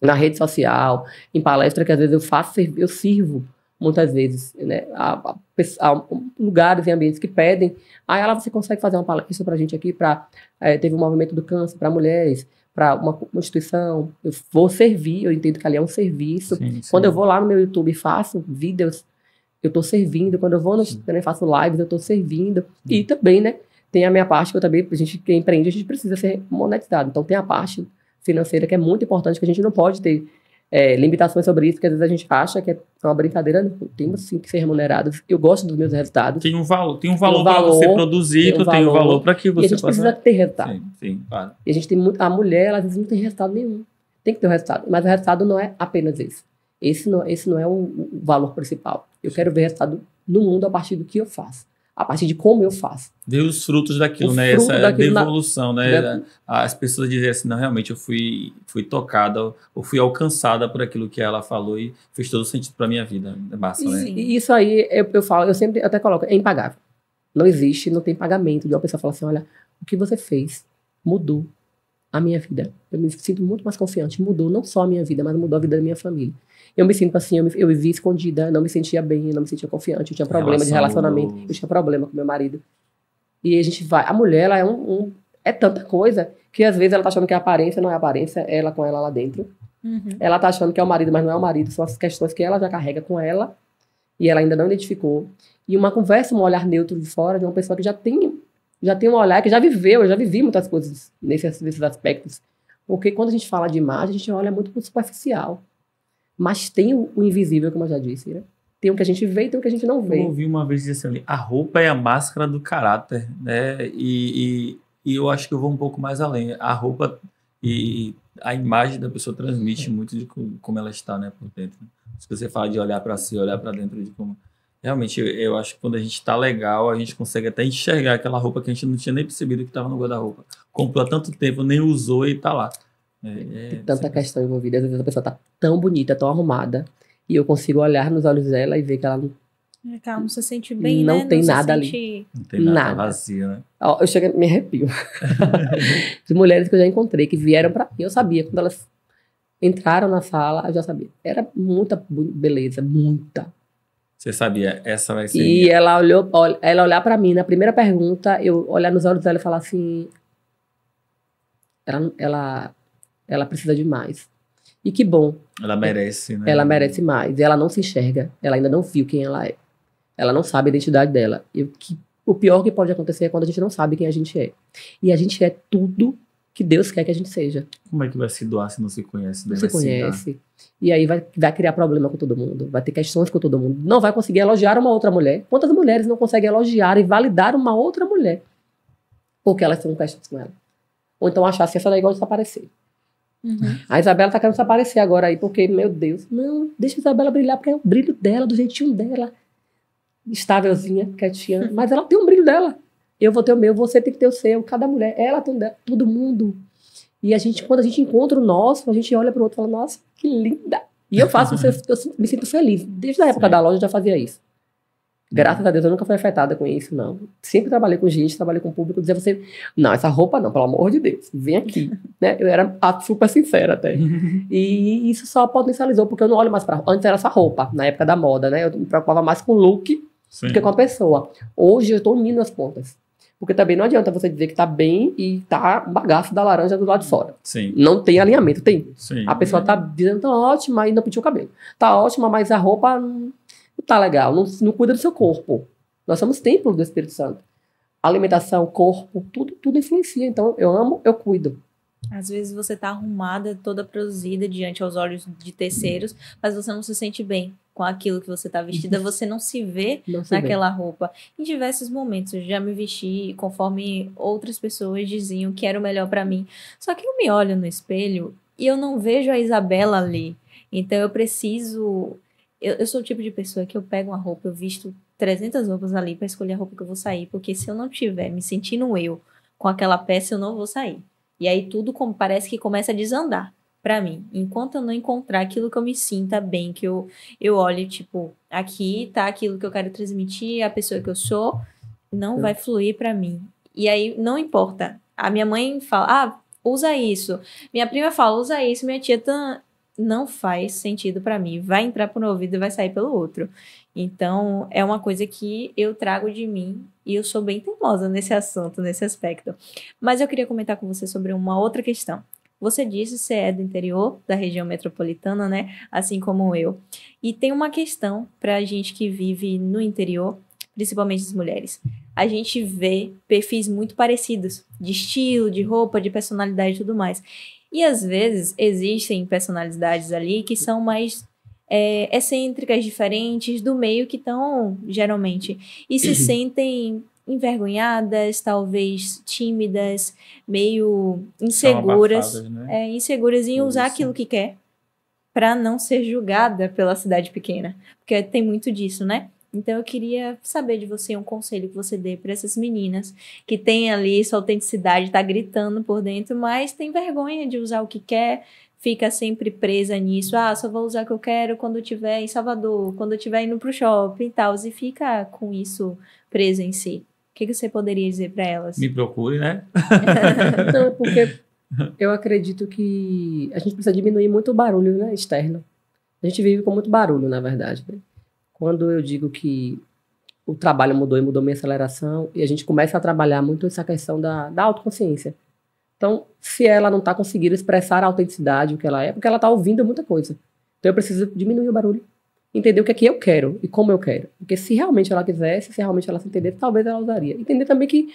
na rede social, em palestra que às vezes eu sirvo muitas vezes, né, a lugares e ambientes que pedem, você consegue fazer uma palestra pra gente aqui, teve um movimento do câncer para mulheres, para uma instituição, eu vou servir, eu entendo que ali é um serviço. Sim. Quando eu vou lá no meu YouTube e faço vídeos, eu tô servindo, quando eu vou no Instagram e faço lives, eu tô servindo, e também, né, tem a minha parte que eu também, quem empreende, a gente precisa ser monetizado, então tem a parte financeira, que é muito importante, que a gente não pode ter limitações sobre isso, porque às vezes a gente acha que é uma brincadeira. Temos sim que ser remunerados. Eu gosto dos meus resultados. Tem um valor para você produzir, tem um valor para que você possa... E a gente precisa ter resultado. Sim, claro. E a gente tem a mulher, ela, às vezes não tem resultado nenhum. Tem que ter o resultado, mas o resultado não é apenas esse. Esse não é o valor principal. Eu quero ver resultado no mundo a partir do que eu faço. A partir de como eu faço. Ver os frutos daquilo, né? Essa devolução, né? As pessoas dizem assim, não, realmente eu fui tocada ou fui alcançada por aquilo que ela falou e fez todo sentido para minha vida. É massa, né? E isso aí, eu falo, eu sempre até coloco, é impagável. Não existe, não tem pagamento de uma pessoa falar assim, olha, o que você fez mudou a minha vida. Eu me sinto muito mais confiante. Mudou não só a minha vida, mas mudou a vida da minha família. Eu me sinto assim, eu vivi escondida, não me sentia bem, não me sentia confiante, eu tinha problema de relacionamento, eu tinha problema com meu marido. E a gente vai, a mulher, ela é tanta coisa, que às vezes ela tá achando que a aparência não é a aparência, ela com ela lá dentro. Uhum. Ela tá achando que é o marido, mas não é o marido, são as questões que ela já carrega com ela, e ela ainda não identificou. E uma conversa, um olhar neutro de fora, de uma pessoa que já tem um olhar, que já viveu, eu já vivi muitas coisas nesses aspectos. Porque quando a gente fala de imagem, a gente olha muito pro superficial. Mas tem o invisível, como eu já disse, né? Tem o que a gente vê e tem o que a gente não vê. Eu ouvi uma vez dizer assim, a roupa é a máscara do caráter, né? E eu acho que eu vou um pouco mais além. A roupa e a imagem da pessoa transmite muito de como ela está, né, por dentro. Se você fala de olhar para si, olhar para dentro, de como Realmente, eu acho que quando a gente tá legal, a gente consegue até enxergar aquela roupa que a gente não tinha nem percebido que estava no guarda-roupa. Comprou há tanto tempo, nem usou e tá lá. Tem tanta questão envolvida. Às vezes a pessoa tá tão bonita, tão arrumada, e eu consigo olhar nos olhos dela e ver que ela não se sente bem, não né? tem não nada se sente... ali. Não tem nada, Nada. tá vazio, né? Ó, eu chego, me arrepio. As mulheres que eu já encontrei, que vieram pra mim, eu sabia. Quando elas entraram na sala, eu já sabia. Era muita beleza, muita. Você sabia, essa vai ser E minha. ela olhar pra mim, na primeira pergunta, eu olhar nos olhos dela e falar assim, ela precisa de mais. E que bom, Ela merece, né? ela merece mais. E ela não se enxerga, ela ainda não viu quem ela é. Ela não sabe a identidade dela. O pior que pode acontecer é quando a gente não sabe quem a gente é. E a gente é tudo que Deus quer que a gente seja. Como é que vai se doar se não se conhece? Não Vai se dar. conhece. E aí vai criar problema com todo mundo. Vai ter questões com todo mundo. Não vai conseguir elogiar uma outra mulher. Quantas mulheres não conseguem elogiar e validar uma outra mulher? Porque elas têm questões com ela. Ou então achar que essa daí gosta de desaparecer. Uhum. A Isabela tá querendo desaparecer agora aí, porque, meu Deus, não, deixa a Isabela brilhar, porque é o brilho dela, do jeitinho dela. Estávelzinha, quietinha. Mas ela tem um brilho dela. Eu vou ter o meu, você tem que ter o seu. Cada mulher, ela tem o dela, todo mundo. E quando a gente encontra o nosso, a gente olha pro outro e fala, nossa, que linda. E eu faço, eu me sinto feliz. Desde a época da loja eu já fazia isso. Graças a Deus eu nunca fui afetada com isso, não. Sempre trabalhei com gente, trabalhei com público, dizer você, não, essa roupa não, pelo amor de Deus, vem aqui. Né? Eu era super sincera até. E isso só potencializou, porque eu não olho mais pra roupa. Antes era essa roupa, na época da moda, né? Eu me preocupava mais com o look Sim. do que com a pessoa. Hoje eu tô unindo as pontas. Porque também não adianta você dizer que tá bem e tá um bagaço da laranja do lado de fora. Sim. Não tem alinhamento, tem. Sim. A pessoa tá dizendo, tá ótima, e não pintou o cabelo. Tá ótima, mas a roupa não tá legal, não cuida do seu corpo. Nós somos templo do Espírito Santo. Alimentação, corpo, tudo influencia. Então, eu amo, eu cuido. Às vezes você tá arrumada, toda produzida diante aos olhos de terceiros, mas você não se sente bem com aquilo que você tá vestida, você não se vê Não se vê. naquela roupa. Em diversos momentos, eu já me vesti conforme outras pessoas diziam que era o melhor pra mim. Só que eu me olho no espelho e eu não vejo a Isabela ali. Então eu preciso... Eu sou o tipo de pessoa que eu pego uma roupa, eu visto 300 roupas ali pra escolher a roupa que eu vou sair, porque se eu não tiver me sentindo eu com aquela peça, eu não vou sair. E aí tudo parece que começa a desandar pra mim. Enquanto eu não encontrar aquilo que eu me sinta bem, que eu olhe, tipo, aqui tá aquilo que eu quero transmitir, a pessoa que eu sou, não vai fluir pra mim. E aí não importa. A minha mãe fala, usa isso. Minha prima fala, usa isso. Minha tia não faz sentido pra mim. Vai entrar por um ouvido e vai sair pelo outro. Então, é uma coisa que eu trago de mim e eu sou bem teimosa nesse assunto, nesse aspecto. Mas eu queria comentar com você sobre uma outra questão. Você disse que você é do interior, da região metropolitana, né? Assim como eu. E tem uma questão pra gente que vive no interior, principalmente as mulheres. A gente vê perfis muito parecidos, de estilo, de roupa, de personalidade e tudo mais. E às vezes existem personalidades ali que são mais excêntricas, diferentes do meio que estão, geralmente, e se sentem envergonhadas, talvez tímidas, meio inseguras, São abafadas, né? inseguras em Por usar isso. aquilo que quer para não ser julgada pela cidade pequena, porque tem muito disso, né? Então eu queria saber de você um conselho que você dê para essas meninas que têm ali sua autenticidade, tá gritando por dentro, mas tem vergonha de usar o que quer, fica sempre presa nisso. Só vou usar o que eu quero quando eu estiver em Salvador, quando eu estiver indo pro shopping e tal, e fica com isso presa em si. O que você poderia dizer para elas? Me procure, né? Não, porque eu acredito que a gente precisa diminuir muito o barulho, né, externo. A gente vive com muito barulho, na verdade, né? Quando eu digo que o trabalho mudou e mudou minha aceleração, e a gente começa a trabalhar muito essa questão da autoconsciência. Então, se ela não está conseguindo expressar a autenticidade, o que ela é, porque ela está ouvindo muita coisa. Então, eu preciso diminuir o barulho. Entender o que é que eu quero e como eu quero. Porque se realmente ela quisesse, se realmente ela se entendesse, talvez ela usaria. Entender também que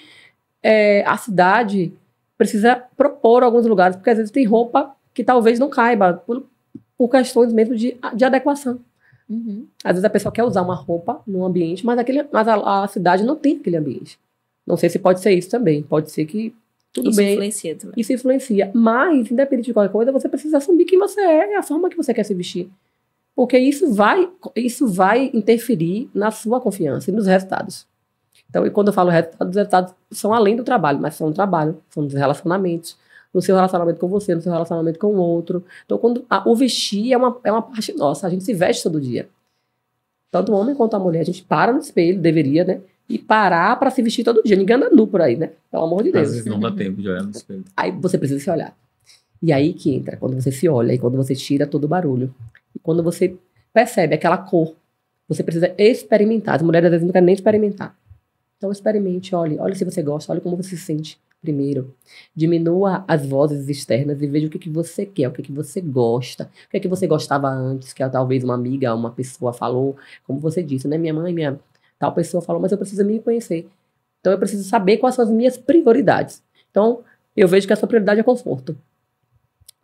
a cidade precisa propor alguns lugares, porque às vezes tem roupa que talvez não caiba, por questões mesmo de adequação. Uhum. Às vezes a pessoa quer usar uma roupa num ambiente, mas a cidade não tem aquele ambiente. Não sei se pode ser isso também. Pode ser que tudo Isso bem. influencia também. Isso influencia. Mas, independente de qualquer coisa, você precisa assumir quem você é e a forma que você quer se vestir. Porque isso vai interferir na sua confiança e nos resultados. Então, e quando eu falo resultados, os resultados são além do trabalho, mas são do trabalho, são dos relacionamentos, no seu relacionamento com você, no seu relacionamento com o outro. Então, o vestir é uma parte nossa, a gente se veste todo dia. Tanto o homem quanto a mulher, a gente para no espelho, deveria, né? E parar para se vestir todo dia. Ninguém anda nu por aí, né? Pelo amor de Deus. Às vezes não dá tempo de olhar no espelho. Aí você precisa se olhar. E aí que entra, quando você se olha e quando você tira todo o barulho. E quando você percebe aquela cor, você precisa experimentar. As mulheres às vezes não querem nem experimentar. Então experimente, olhe se você gosta, olhe como você se sente primeiro. Diminua as vozes externas e veja o que você quer, o que você gosta, o que você gostava antes, que talvez uma amiga, uma pessoa falou, como você disse, né? Minha mãe, tal pessoa falou, mas eu preciso me conhecer. Então eu preciso saber quais são as minhas prioridades. Então eu vejo que a sua prioridade é conforto.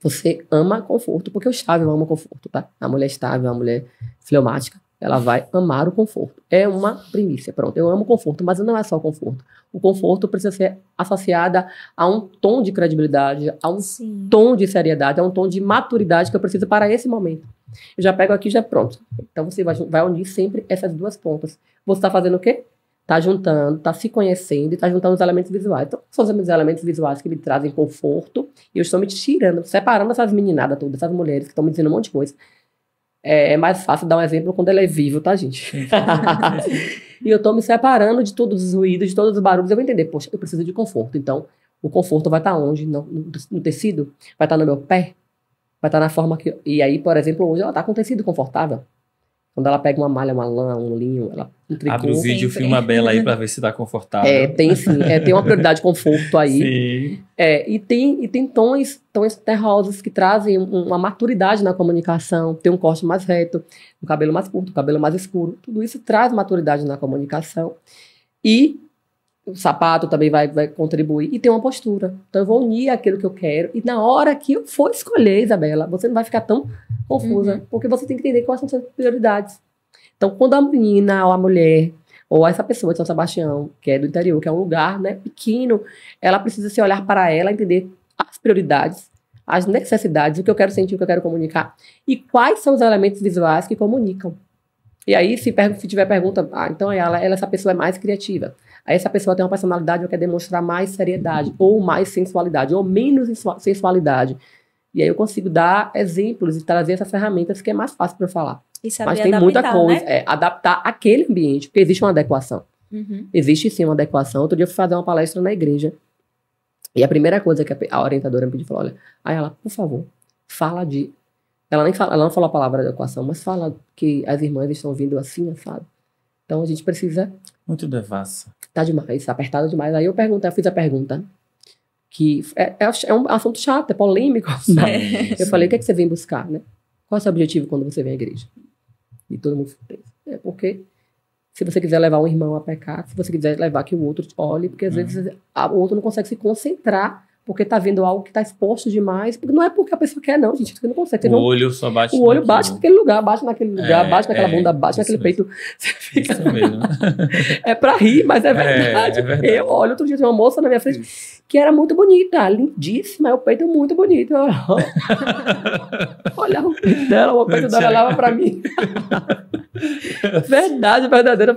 Você ama conforto, porque o estável ama conforto, tá? A mulher estável, a mulher fleumática, ela vai amar o conforto. É uma primícia, pronto. Eu amo conforto, mas não é só conforto. O conforto precisa ser associado a um tom de credibilidade, a um tom de seriedade, a um tom de maturidade que eu preciso para esse momento. Eu já pego aqui e já pronto. Então você vai unir sempre essas duas pontas. Você está fazendo o quê? Está juntando, está se conhecendo e está juntando os elementos visuais. Então, são os elementos visuais que me trazem conforto e eu estou me tirando, separando essas meninadas todas, essas mulheres que estão me dizendo um monte de coisa. É mais fácil dar um exemplo quando ele é vivo, tá, gente? E eu estou me separando de todos os ruídos, de todos os barulhos. Eu vou entender, poxa, eu preciso de conforto. Então, o conforto vai estar onde? No tecido? Vai estar no meu pé? Vai estar na forma que... E aí, por exemplo, hoje ela está com tecido confortável. Quando ela pega uma malha, uma lã, um linho, ela... Abre o vídeo, filma a Bela aí para ver se está confortável. Tem sim. Tem uma prioridade de conforto aí. Sim. E tem tons terrosos que trazem uma maturidade na comunicação. Tem um corte mais reto, um cabelo mais curto, um cabelo mais escuro. Tudo isso traz maturidade na comunicação. E o sapato também vai contribuir. E tem uma postura. Então eu vou unir aquilo que eu quero. E na hora que eu for escolher, Isabela, você não vai ficar tão confusa. Porque você tem que entender quais são as suas prioridades. Então, quando a menina ou a mulher, ou essa pessoa de São Sebastião, que é do interior, que é um lugar, né, pequeno, ela precisa se olhar para ela, entender as prioridades, as necessidades, o que eu quero sentir, o que eu quero comunicar, e quais são os elementos visuais que comunicam. E aí, se tiver pergunta, então essa pessoa é mais criativa. Aí essa pessoa tem uma personalidade ou quer demonstrar mais seriedade, ou mais sensualidade, ou menos sensualidade. E aí eu consigo dar exemplos e trazer essas ferramentas que é mais fácil para eu falar. Mas tem muita coisa, né? Adaptar aquele ambiente, porque existe uma adequação. Existe sim uma adequação. Outro dia eu fui fazer uma palestra na igreja. E a primeira coisa que a orientadora me pediu, falou, olha, aí ela, por favor, fala de... Ela não falou a palavra adequação, mas fala que as irmãs estão vindo assim, sabe? Então a gente precisa... Muito devassa. Tá demais, apertado demais. Aí eu fiz a pergunta, que é um assunto chato, é polêmico. Né? Eu falei, o que é que você vem buscar, né? Qual é o seu objetivo quando você vem à igreja? E todo mundo pensa. Porque se você quiser levar um irmão a pecar, se você quiser levar que o outro olhe, porque às vezes o outro não consegue se concentrar, porque tá vendo algo que tá exposto demais. Porque não é porque a pessoa quer, não, gente. Você não consegue. O olho só bate. O olho bate naquele lugar, bate naquele lugar, bate naquela bunda, bate naquele peito. Você fica... Isso mesmo. É pra rir, mas é verdade. Eu olho, outro dia tinha uma moça na minha frente que era muito bonita, lindíssima, o peito muito bonito. Olhava o peito dela, o peito dela olhava pra mim. Verdade, verdadeira.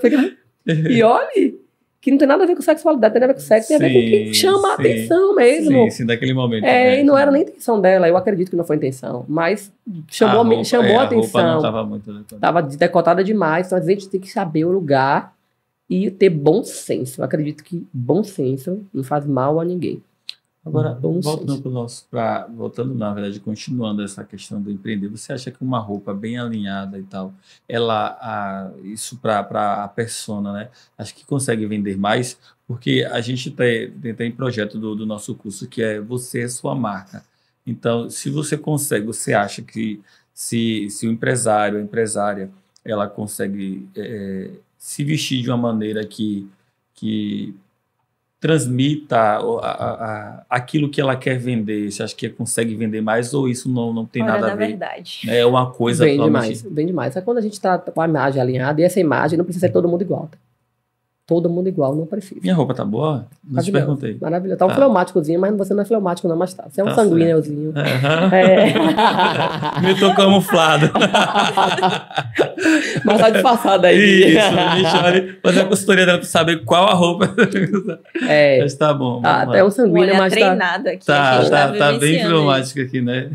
E olhe, que não tem nada a ver com sexualidade, tem nada a ver com sexo, tem a ver com o que chama a atenção mesmo. Sim, daquele momento. E não era nem intenção dela, eu acredito que não foi intenção, mas chamou a atenção. A roupa não tava muito decotada. Tava decotada demais, então a gente tem que saber o lugar e ter bom senso. Eu acredito que bom senso não faz mal a ninguém. Agora, voltando, na verdade, continuando essa questão do empreender, você acha que uma roupa bem alinhada e tal, isso para a persona, né? Acho que consegue vender mais, porque a gente tem projeto do nosso curso que é Você é Sua Marca. Então, se você consegue, você acha que se o empresário, a empresária, ela consegue se vestir de uma maneira que transmita aquilo que ela quer vender, você acha que consegue vender mais ou isso não tem nada a ver? Verdade. É uma coisa... Vende demais. É quando a gente está com a imagem alinhada, e essa imagem não precisa ser todo mundo igual. Tá? todo mundo igual, não precisa. Minha roupa tá boa? Não te perguntei. Maravilhoso. Tá um fleumáticozinho, mas você não é fleumático não, mas tá. Você é um Tá sanguíneuzinho. Uhum. É. Me tô camuflado. Mas tá disfarçado aí. Isso, Michele, fazer a consultoria dela pra saber qual a roupa. É. Mas tá bom. É um sanguíneo, Olha, mas treinado aqui. Tá bem fleumático aqui, né?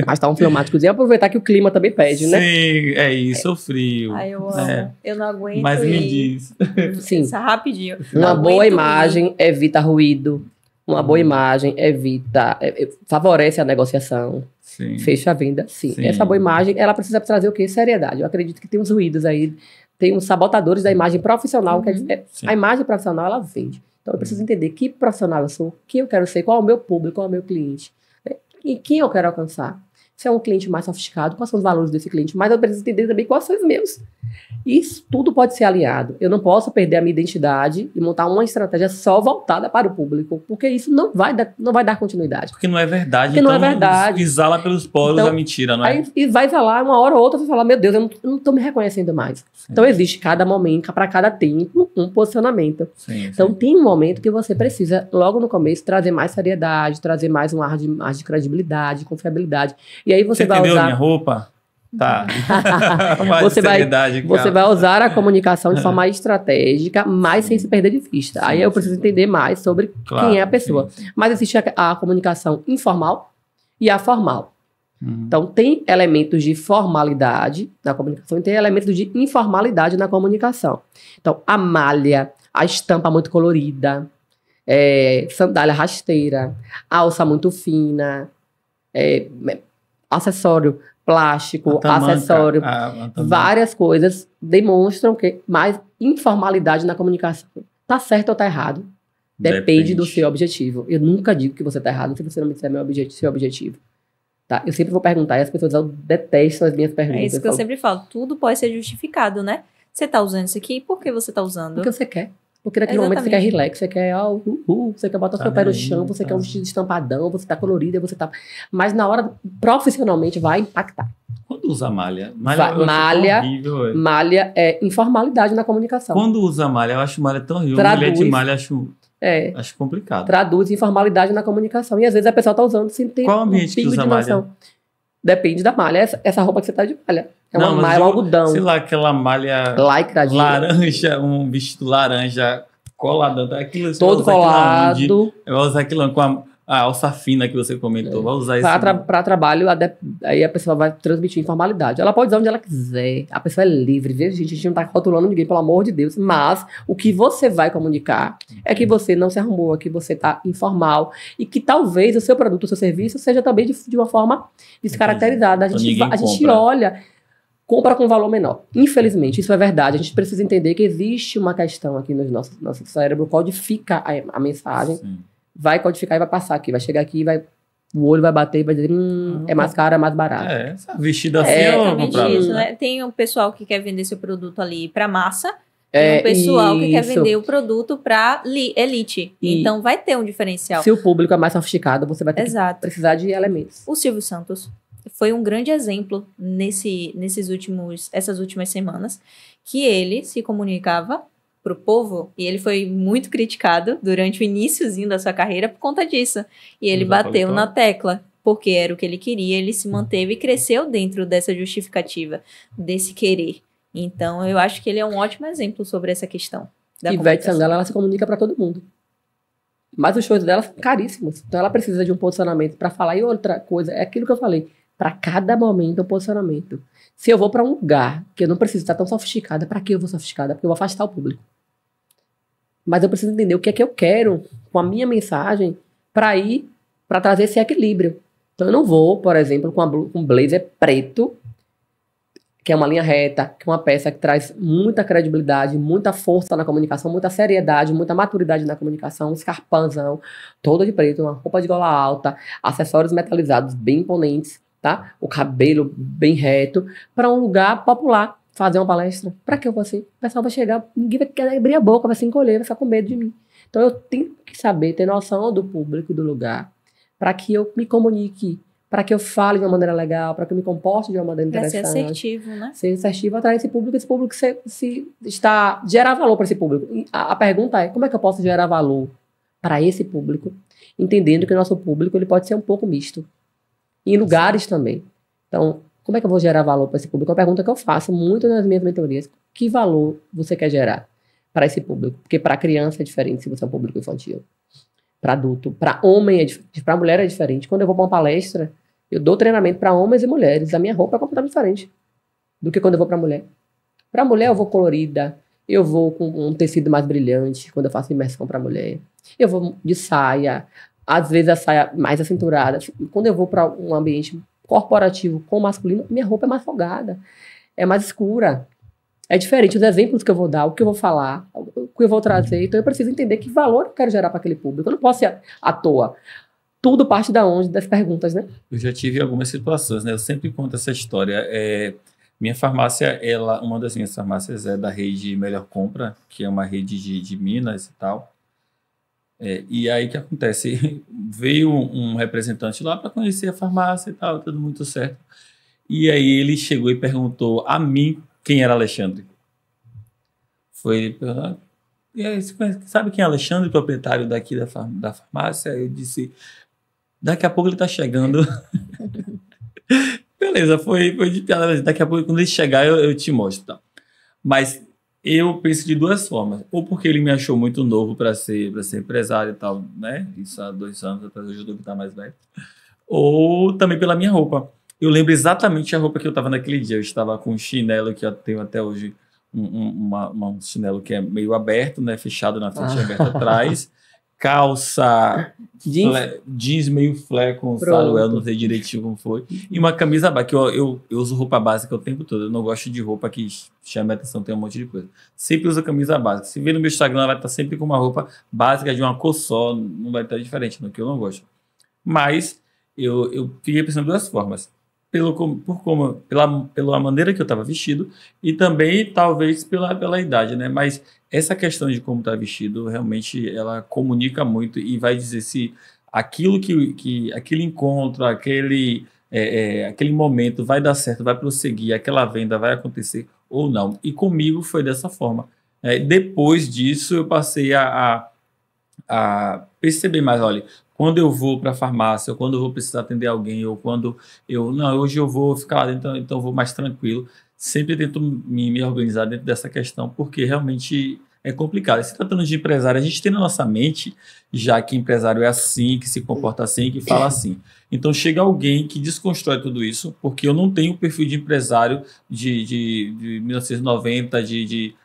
Mas tá um fleumáticozinho. Aproveitar que o clima também pede, né? Sim, é isso, o frio. Ai, eu amo. Eu não aguento. Mas me diz. Sim. Isso, rapidinho. Uma Não boa aguento imagem evita ruído. Uma boa imagem evita, favorece a negociação. Sim. Fecha a venda, sim. Sim. Essa boa imagem, ela precisa trazer o quê? Seriedade. Eu acredito que tem uns ruídos aí, tem uns sabotadores da imagem profissional. Sim. A imagem profissional, ela vende. Então, eu preciso entender que profissional eu sou, quem eu quero ser, qual é o meu público, qual é o meu cliente, né? E quem eu quero alcançar. Se é um cliente mais sofisticado, quais são os valores desse cliente? Mas eu preciso entender também quais são os meus. Isso tudo pode ser alinhado. Eu não posso perder a minha identidade e montar uma estratégia só voltada para o público, porque isso não vai dar continuidade. Porque não é verdade. Porque então não é verdade. Exala pelos poros Então, a mentira, não é? Aí e vai exalar, uma hora ou outra, você fala, meu Deus, eu não estou me reconhecendo mais. Sim. Então, existe cada momento, para cada tempo, um posicionamento. Sim, Então, sim. tem um momento que você precisa, logo no começo, trazer mais seriedade, trazer mais um ar de credibilidade, confiabilidade. E aí você vai entendeu usar... minha roupa? Tá. Você vai usar a comunicação de forma estratégica, mas sem se perder de vista. Sim, Aí eu preciso entender mais sobre quem é a pessoa. Sim. Mas existe a comunicação informal e a formal. Uhum. Então, tem elementos de formalidade na comunicação e tem elementos de informalidade na comunicação. Então, a malha, a estampa muito colorida, sandália rasteira, alça muito fina, acessório plástico, acessório, várias coisas demonstram que mais informalidade na comunicação. Tá certo ou tá errado? Depende do seu objetivo. Eu nunca digo que você tá errado se você não me disser seu objetivo. Tá? Eu sempre vou perguntar e as pessoas detestam as minhas perguntas. É isso que eu sempre falo. Tudo pode ser justificado, né? Você tá usando isso aqui, por que você tá usando? Porque você quer. Porque naquele momento você quer relax, você quer, você quer botar seu pé no chão, você quer um vestido estampadão, você tá colorida, você tá... Mas na hora, profissionalmente, vai impactar. Quando usa malha? Malha é informalidade na comunicação. Quando usa malha, eu acho malha tão horrível. Traduz, mulher de malha, acho complicado. Traduz informalidade na comunicação. E às vezes a pessoa tá usando sem ter Qual ambiente que usa malha? Depende da malha. Essa roupa que você tá de malha. É uma Não, malha, um algodão. Sei lá, aquela malha laranja, um vestido laranja colado. Aquilo, todo colado. Eu vou usar aquilo com a alça fina que você comentou. Vai usar isso. Para trabalho, aí a pessoa vai transmitir informalidade. Ela pode usar onde ela quiser. A pessoa é livre. Viu? A gente não tá rotulando ninguém, pelo amor de Deus. Mas o que você vai comunicar é que você não se arrumou, que você tá informal. E que talvez o seu produto, o seu serviço, seja também de uma forma descaracterizada. A gente olha... Compra com valor menor. Infelizmente, isso é verdade. A gente precisa entender que existe uma questão aqui no nosso cérebro, codifica a mensagem, Sim. Vai codificar e vai passar aqui. Vai chegar aqui, o olho vai bater e vai dizer, é mais caro, é mais barato. Vestido assim eu comprava. Isso, né? Tem um pessoal que quer vender seu produto ali para massa, tem um pessoal que quer vender o produto para elite. Então, vai ter um diferencial. Se o público é mais sofisticado, você vai ter que precisar de elementos. O Silvio Santos foi um grande exemplo essas últimas semanas, que ele se comunicava pro povo, e ele foi muito criticado durante o iniciozinho da sua carreira por conta disso. E ele bateu na tecla, porque era o que ele queria, ele se manteve e cresceu dentro dessa justificativa, desse querer. Então, eu acho que ele é um ótimo exemplo sobre essa questão. Ivete Sangalo, ela se comunica para todo mundo. Mas os shows dela são caríssimos. Então, ela precisa de um posicionamento para falar. E outra coisa, é aquilo que eu falei. Para cada momento é um posicionamento. Se eu vou para um lugar que eu não preciso estar tão sofisticada, para que eu vou sofisticada? Porque eu vou afastar o público. Mas eu preciso entender o que é que eu quero com a minha mensagem para trazer esse equilíbrio. Então eu não vou, por exemplo, com um blazer preto, que é uma linha reta, que é uma peça que traz muita credibilidade, muita força na comunicação, muita seriedade, muita maturidade na comunicação, um escarpãozão, todo de preto, uma roupa de gola alta, acessórios metalizados bem imponentes, tá? O cabelo bem reto, para um lugar popular, fazer uma palestra. Para que eu vou assim? O pessoal vai chegar, ninguém vai querer abrir a boca, vai se encolher, vai ficar com medo de mim. Então eu tenho que saber, ter noção do público e do lugar, para que eu me comunique para que eu fale de uma maneira legal, para que eu me comporte de uma maneira Pra ser interessante. assertivo, né? Ser assertivo, atrair esse público gerar valor para esse público. E a pergunta é, como é que eu posso gerar valor para esse público, entendendo que o nosso público ele pode ser um pouco misto. E em lugares também. Então, como é que eu vou gerar valor para esse público? É uma pergunta que eu faço muito nas minhas mentorias. Que valor você quer gerar para esse público? Porque para criança é diferente se você é um público infantil. Para adulto. Para homem é diferente. Para mulher é diferente. Quando eu vou para uma palestra, eu dou treinamento para homens e mulheres. A minha roupa é completamente diferente do que quando eu vou para mulher. Para mulher eu vou colorida, eu vou com um tecido mais brilhante quando eu faço imersão para mulher. Eu vou de saia, às vezes a saia mais acinturada. Quando eu vou para um ambiente corporativo com masculino, minha roupa é mais folgada, é mais escura. É diferente os exemplos que eu vou dar, o que eu vou falar, o que eu vou trazer. Então eu preciso entender que valor eu quero gerar para aquele público. Eu não posso ser à toa. Tudo parte da onde? Das perguntas, né? Eu já tive algumas situações, né? Eu sempre conto essa história. Minha farmácia, uma das minhas farmácias é da rede Melhor Compra, que é uma rede de Minas e tal. E aí o que acontece? Veio um representante lá para conhecer a farmácia e tal, tudo muito certo. E aí ele chegou e perguntou a mim quem era Alexandre. Foi perguntar, e aí, sabe quem é Alexandre, proprietário daqui da farmácia? Eu disse, daqui a pouco ele está chegando. Beleza, foi de piada. Daqui a pouco, quando ele chegar, eu te mostro. Tá? Mas eu penso de duas formas. Ou porque ele me achou muito novo para ser empresário e tal, né? Isso há 2 anos atrás, hoje eu devo estar mais velho. Ou também pela minha roupa. Eu lembro exatamente a roupa que eu estava naquele dia. Eu estava com um chinelo que eu tenho até hoje, um chinelo que é meio aberto, né? Fechado na frente e aberto atrás. Calça jeans meio flare com saruel, não sei direitinho como foi. E uma camisa básica, que eu uso roupa básica o tempo todo. Eu não gosto de roupa que chame a atenção, tem um monte de coisa. Sempre uso camisa básica. Se ver no meu Instagram, vai estar sempre com uma roupa básica de uma cor só, não vai estar diferente, no que eu não gosto. Mas eu fiquei pensando de duas formas. Pela maneira que eu estava vestido e também, talvez, pela idade, né? Mas essa questão de como está vestido, realmente, ela comunica muito e vai dizer se aquilo aquele encontro, aquele momento vai dar certo, vai prosseguir, aquela venda vai acontecer ou não. E comigo foi dessa forma. Depois disso, eu passei a perceber mais, olha, quando eu vou para a farmácia, ou quando eu vou precisar atender alguém, ou quando hoje eu vou ficar lá dentro, então eu vou mais tranquilo. Sempre tento me organizar dentro dessa questão, porque realmente é complicado. Se tratando de empresário, a gente tem na nossa mente, já que empresário é assim, que se comporta assim, que fala assim. Então chega alguém que desconstrói tudo isso, porque eu não tenho o perfil de empresário de 1990,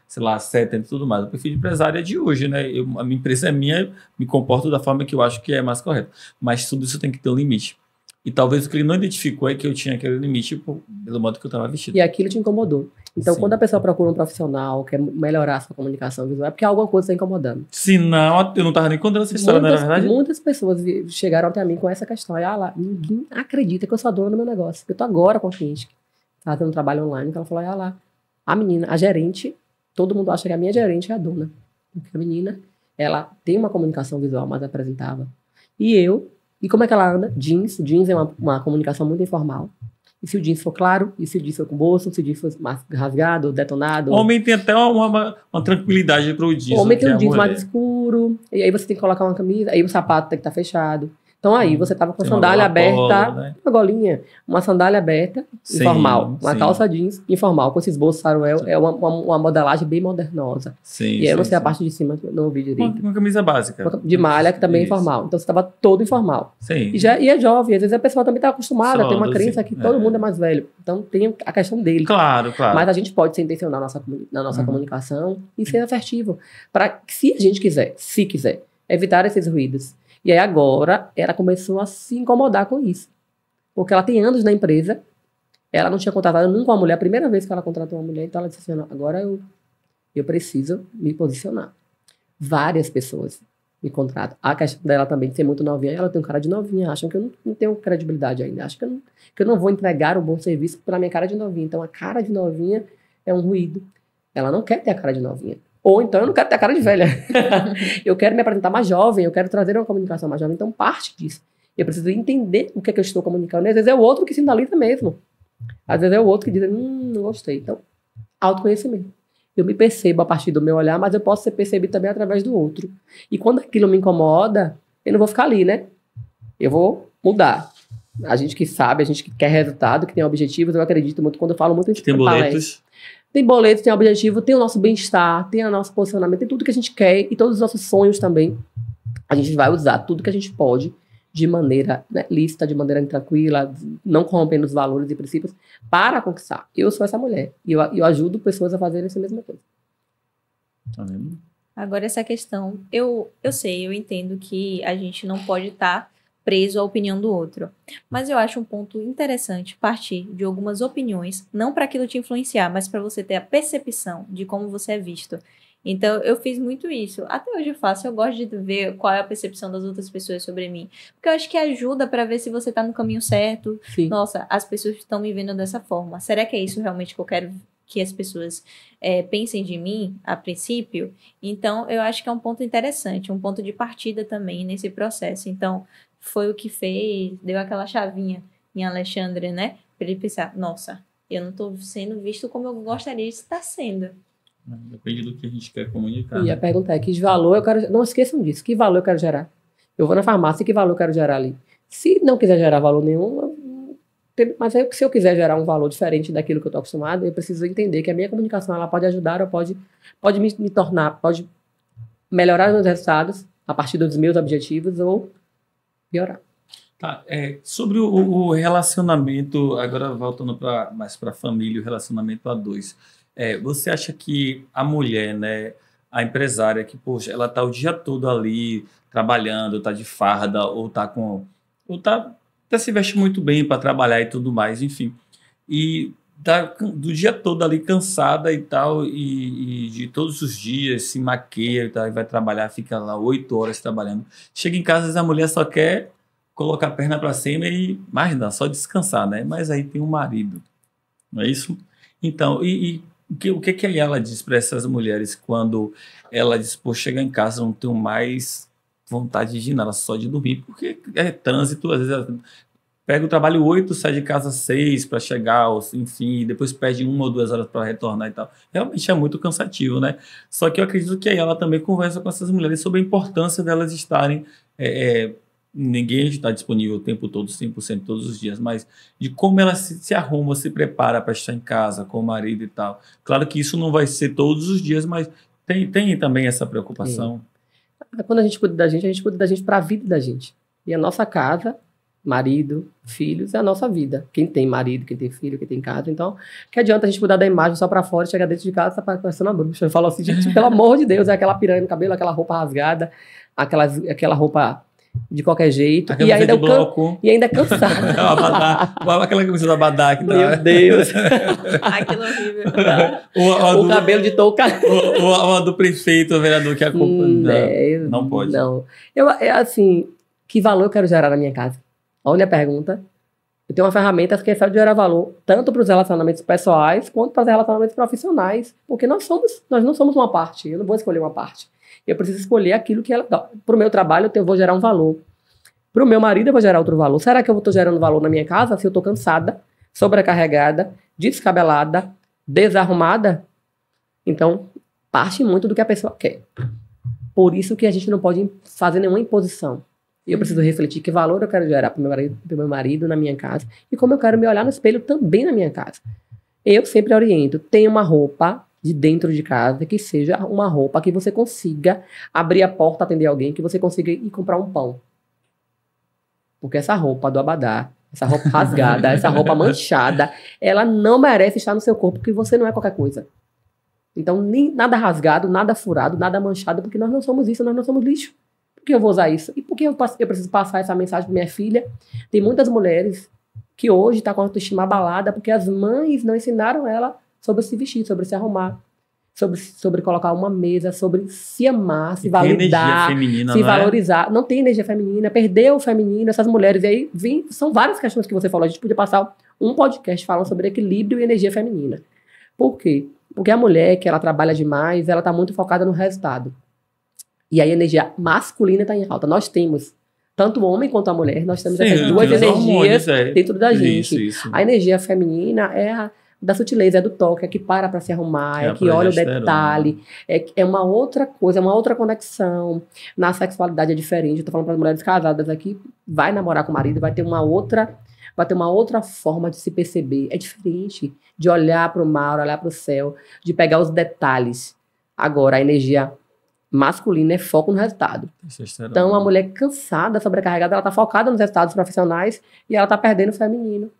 sei lá, 70 e tudo mais. O perfil de empresário é de hoje, né? A minha empresa é minha, me comporto da forma que eu acho que é mais correto. Mas tudo isso tem que ter um limite. E talvez o que ele não identificou é que eu tinha aquele limite pelo modo que eu estava vestido. E aquilo te incomodou. Então, Sim. Quando a pessoa procura um profissional, quer melhorar a sua comunicação visual, é porque alguma coisa está incomodando. Se não, eu não estava nem contando essa história, não era verdade? Muitas pessoas chegaram até mim com essa questão. Ninguém acredita que eu sou a dona do meu negócio. Eu estou agora com a cliente que está tendo um trabalho online, que ela falou, a menina, a gerente, todo mundo acha que a minha gerente é a dona. Porque a menina, ela tem uma comunicação visual mais apresentável. E como é que ela anda? Jeans é uma comunicação muito informal. E se o jeans for claro, e se o jeans for com bolso, se o jeans for mais rasgado, detonado. O homem tem até uma tranquilidade para o jeans. O homem tem um jeans mais escuro, e aí você tem que colocar uma camisa, aí o sapato tem que estar fechado. Então aí você tava com a sandália aberta, né? Uma golinha, uma sandália aberta, informal. Uma calça jeans, informal, com esses bolsos saruel, é uma modelagem bem modernosa. E aí eu não sei a parte de cima, não ouvi direito. Uma camisa básica. De malha, que também é informal. Então você tava todo informal. Sim. E é jovem, às vezes a pessoa também tá acostumada, tem uma crença que todo mundo é mais velho. Então tem a questão dele. Claro. Mas a gente pode ser intencional na nossa comunicação e ser assertivo. Para se a gente quiser, evitar esses ruídos. E aí agora ela começou a se incomodar com isso. Porque ela tem anos na empresa, ela não tinha contratado nunca uma mulher, a primeira vez que ela contratou uma mulher, então ela disse assim, agora eu preciso me posicionar. Várias pessoas me contratam. A questão dela também de ser muito novinha, ela tem um cara de novinha, acham que eu não tenho credibilidade ainda, acham que eu não vou entregar um bom serviço pela minha cara de novinha. Então a cara de novinha é um ruído. Ela não quer ter a cara de novinha. Ou então eu não quero ter a cara de velha. Eu quero me apresentar mais jovem, eu quero trazer uma comunicação mais jovem. Então parte disso. Eu preciso entender o que é que eu estou comunicando. E às vezes é o outro que sinaliza mesmo. Às vezes é o outro que diz, não gostei. Então, autoconhecimento. Eu me percebo a partir do meu olhar, mas eu posso ser percebido também através do outro. E quando aquilo me incomoda, eu não vou ficar ali, né? Eu vou mudar. A gente que sabe, a gente que quer resultado, que tem objetivos, eu acredito muito, quando eu falo muito... Tem boletos. Tem boletos, tem objetivo, tem o nosso bem-estar, tem o nosso posicionamento, tem tudo que a gente quer e todos os nossos sonhos também. A gente vai usar tudo que a gente pode de maneira, né, lícita, de maneira tranquila, não corrompendo os valores e princípios, para conquistar. Eu sou essa mulher. E eu ajudo pessoas a fazerem essa mesma coisa. Tá vendo? Agora, essa questão, eu sei, eu entendo que a gente não pode estar preso à opinião do outro. Mas eu acho um ponto interessante partir de algumas opiniões, não para aquilo te influenciar, mas para você ter a percepção de como você é visto. Então, eu fiz muito isso. Até hoje eu faço. Eu gosto de ver qual é a percepção das outras pessoas sobre mim. Porque eu acho que ajuda para ver se você tá no caminho certo. Sim. Nossa, as pessoas estão me vendo dessa forma. Será que é isso realmente que eu quero que as pessoas pensem de mim, a princípio? Então, eu acho que é um ponto interessante. Um ponto de partida também nesse processo. Então, foi o que fez, deu aquela chavinha em Alexandre, né? Para ele pensar, nossa, eu não tô sendo visto como eu gostaria de estar sendo. Depende do que a gente quer comunicar. E a pergunta é, que valor eu quero... Não esqueçam disso, que valor eu quero gerar? Eu vou na farmácia, que valor eu quero gerar ali? Se não quiser gerar valor nenhum, mas se eu quiser gerar um valor diferente daquilo que eu estou acostumado, eu preciso entender que a minha comunicação ela pode ajudar ou pode me tornar, pode melhorar os meus resultados a partir dos meus objetivos ou piorar. Tá, sobre o relacionamento, agora voltando mais para a família, o relacionamento a dois. Você acha que a mulher, né, a empresária, que, poxa, ela tá o dia todo ali trabalhando, tá de farda, ou até se veste muito bem para trabalhar e tudo mais, enfim. E tá do dia todo ali cansada e tal, e de todos os dias se maquia e tal, e vai trabalhar, fica lá 8 horas trabalhando. Chega em casa, às vezes a mulher só quer colocar a perna para cima e mais não, só descansar, né? Mas aí tem um marido, não é isso? Então, o que que ela diz para essas mulheres quando ela diz, pô, chega em casa, não tenho mais vontade de nada, só de dormir, porque é trânsito, às vezes ela pega o trabalho 8, sai de casa 6 para chegar, enfim, e depois perde 1 ou 2 horas para retornar e tal. Realmente é muito cansativo, né? Só que eu acredito que aí ela também conversa com essas mulheres sobre a importância delas estarem... ninguém está disponível o tempo todo, 100% todos os dias, mas de como ela se arruma, se prepara para estar em casa com o marido e tal. Claro que isso não vai ser todos os dias, mas tem também essa preocupação. Quando a gente cuida da gente para a vida da gente. E a nossa casa, marido, filhos, é a nossa vida. Quem tem marido, quem tem filho, quem tem casa. Então, que adianta a gente cuidar da imagem só para fora e chegar dentro de casa, tá parecendo uma bruxa. Eu falo assim, gente, pelo amor de Deus, é aquela piranha no cabelo, aquela roupa rasgada, aquela roupa de qualquer jeito. E ainda cansada. Aquela camisa do Abadá que dá. Meu Deus. Aquilo é horrível. O cabelo de touca. O do prefeito, o vereador, que é a culpa. Não pode. Não. Assim, que valor eu quero gerar na minha casa? Olha a pergunta. Eu tenho uma ferramenta que é só de gerar valor, tanto para os relacionamentos pessoais, quanto para os relacionamentos profissionais. Porque nós não somos uma parte. Eu não vou escolher uma parte. Eu preciso escolher aquilo que ela... Para o meu trabalho, eu vou gerar um valor. Para o meu marido, eu vou gerar outro valor. Será que eu estou gerando valor na minha casa se eu estou cansada, sobrecarregada, descabelada, desarrumada? Então, parte muito do que a pessoa quer. Por isso que a gente não pode fazer nenhuma imposição. Eu preciso refletir que valor eu quero gerar para o meu marido na minha casa e como eu quero me olhar no espelho também na minha casa. Eu sempre oriento. Tenha uma roupa de dentro de casa, que seja uma roupa que você consiga abrir a porta, atender alguém, que você consiga ir comprar um pão. Porque essa roupa do Abadá, essa roupa rasgada, essa roupa manchada, ela não merece estar no seu corpo, porque você não é qualquer coisa. Então, nem nada rasgado, nada furado, nada manchado, porque nós não somos isso, nós não somos lixo. Por que eu vou usar isso? E por que eu preciso passar essa mensagem para minha filha? Tem muitas mulheres que hoje estão com a autoestima abalada, porque as mães não ensinaram ela sobre se vestir, sobre se arrumar, sobre colocar uma mesa, sobre se amar, se validar, se valorizar. Não tem energia feminina, perdeu o feminino, essas mulheres. E aí são várias questões que você falou. A gente podia passar um podcast falando sobre equilíbrio e energia feminina. Por quê? Porque a mulher, que ela trabalha demais, ela está muito focada no resultado. E aí a energia masculina está em alta. Nós temos tanto o homem quanto a mulher, nós temos Sim, essas duas tem os energias hormônios, dentro da gente. Isso. A energia feminina é a da sutileza, é do toque, é que para se arrumar, É é a que olha o progesterona. detalhe, é uma outra coisa, é uma outra conexão. Na sexualidade é diferente. Eu tô falando para as mulheres casadas aqui, vai namorar com o marido, vai ter uma outra forma de se perceber. É diferente de olhar para o mar, olhar para o céu, de pegar os detalhes. Agora, a energia masculina é foco no resultado. Testosterona. Então, a mulher cansada, sobrecarregada, ela está focada nos resultados profissionais e ela está perdendo o feminino.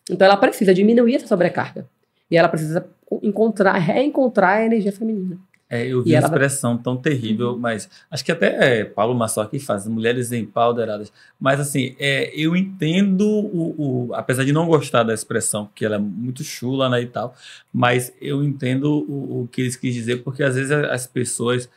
Então, ela precisa diminuir essa sobrecarga. E ela precisa reencontrar a energia feminina. Eu vi uma expressão tão terrível, mas acho que até é Paulo Massor que faz, mulheres empoderadas. Mas, assim, eu entendo, apesar de não gostar da expressão, porque ela é muito chula, né, e tal, mas eu entendo o que eles quis dizer, porque às vezes as pessoas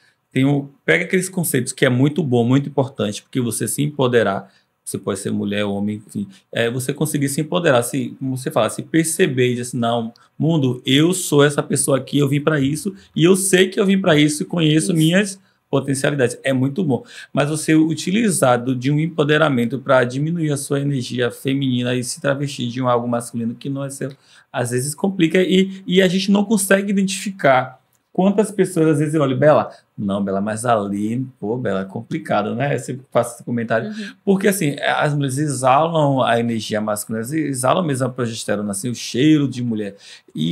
pega aqueles conceitos que é muito bom, muito importante, porque você se empoderar, você pode ser mulher, homem, enfim, você conseguir se empoderar, como você fala, se perceber e dizer assim, não, mundo, eu sou essa pessoa aqui, eu vim para isso, e eu sei que eu vim para isso e conheço minhas potencialidades. É muito bom. Mas você utilizar de um empoderamento para diminuir a sua energia feminina e se travestir de algo masculino que não é seu, às vezes complica e a gente não consegue identificar. Quantas pessoas às vezes olham, Bela, não, Bela, mas ali, pô, Bela, é complicado, né? Eu sempre faço esse comentário. Porque, assim, as mulheres exalam a energia masculina, elas exalam mesmo a progesterona, assim, o cheiro de mulher.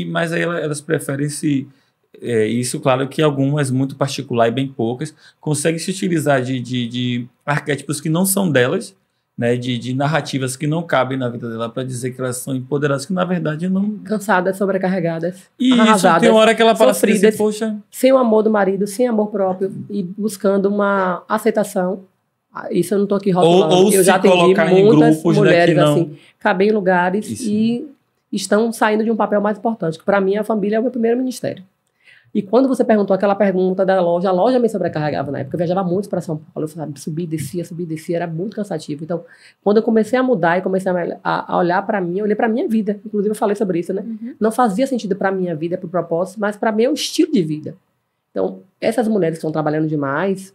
Mas aí elas preferem isso, claro que algumas, muito particular e bem poucas, conseguem se utilizar de arquétipos que não são delas, né, de narrativas que não cabem na vida dela para dizer que elas são empoderadas, que na verdade não... Cansadas, sobrecarregadas, E arrasadas, isso tem uma hora que ela fala sofridas, assim, poxa... sem o amor do marido, sem amor próprio e buscando uma aceitação. Isso eu não estou aqui rotulando. Ou eu se já atendi colocar em muitas grupos, mulheres né, que não... assim, cabem em lugares Isso. e estão saindo de um papel mais importante, que para mim a família é o meu primeiro ministério. E quando você perguntou aquela pergunta da loja, a loja me sobrecarregava na época, eu viajava muito para São Paulo, eu subia e descia, era muito cansativo. Então, quando eu comecei a mudar e comecei a olhar para mim, eu olhei para minha vida, inclusive eu falei sobre isso, né? Não fazia sentido para minha vida, para o propósito, mas para meu estilo de vida. Então, essas mulheres que estão trabalhando demais,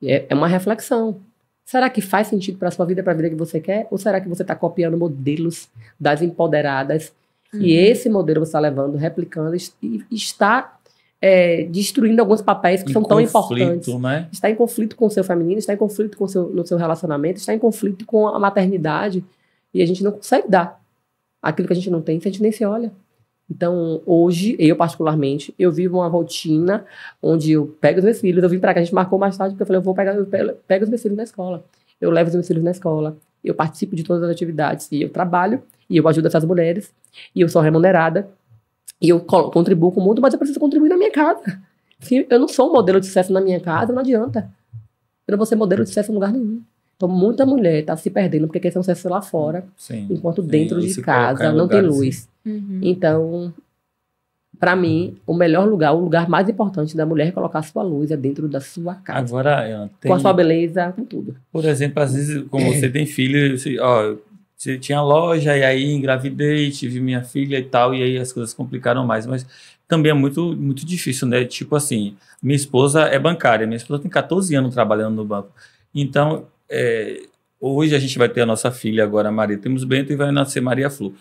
é uma reflexão. Será que faz sentido para a sua vida, para a vida que você quer? Ou será que você está copiando modelos das empoderadas? E esse modelo você está levando, replicando, e está destruindo alguns papéis que são tão importantes. Né? Está em conflito com o seu feminino, está em conflito no seu relacionamento, está em conflito com a maternidade. E a gente não consegue dar aquilo que a gente não tem, se a gente nem se olha. Então, hoje, eu particularmente, eu vivo uma rotina onde eu pego os meus filhos, eu vim para cá, a gente marcou mais tarde, porque eu falei, eu pego os meus filhos na escola. Eu levo os meus filhos na escola, eu participo de todas as atividades, e eu trabalho, e eu ajudo essas mulheres, e eu sou remunerada, e eu contribuo com o mundo, mas eu preciso contribuir na minha casa. Se eu não sou um modelo de sucesso na minha casa, não adianta. Eu não vou ser modelo de sucesso em lugar nenhum. Então, muita mulher está se perdendo porque quer ser um sucesso lá fora, enquanto dentro de casa não tem luz. Então, para mim, o melhor lugar, o lugar mais importante da mulher colocar a sua luz é dentro da sua casa. Agora, com a sua beleza, com tudo. Por exemplo, às vezes, como você tem filho, você tinha loja, e aí engravidei, tive minha filha e tal, e aí as coisas complicaram mais, mas também é muito, muito difícil, né? Tipo assim, minha esposa é bancária, minha esposa tem 14 anos trabalhando no banco. Então, hoje a gente vai ter a nossa filha agora, Maria, temos Bento e vai nascer Maria Flor.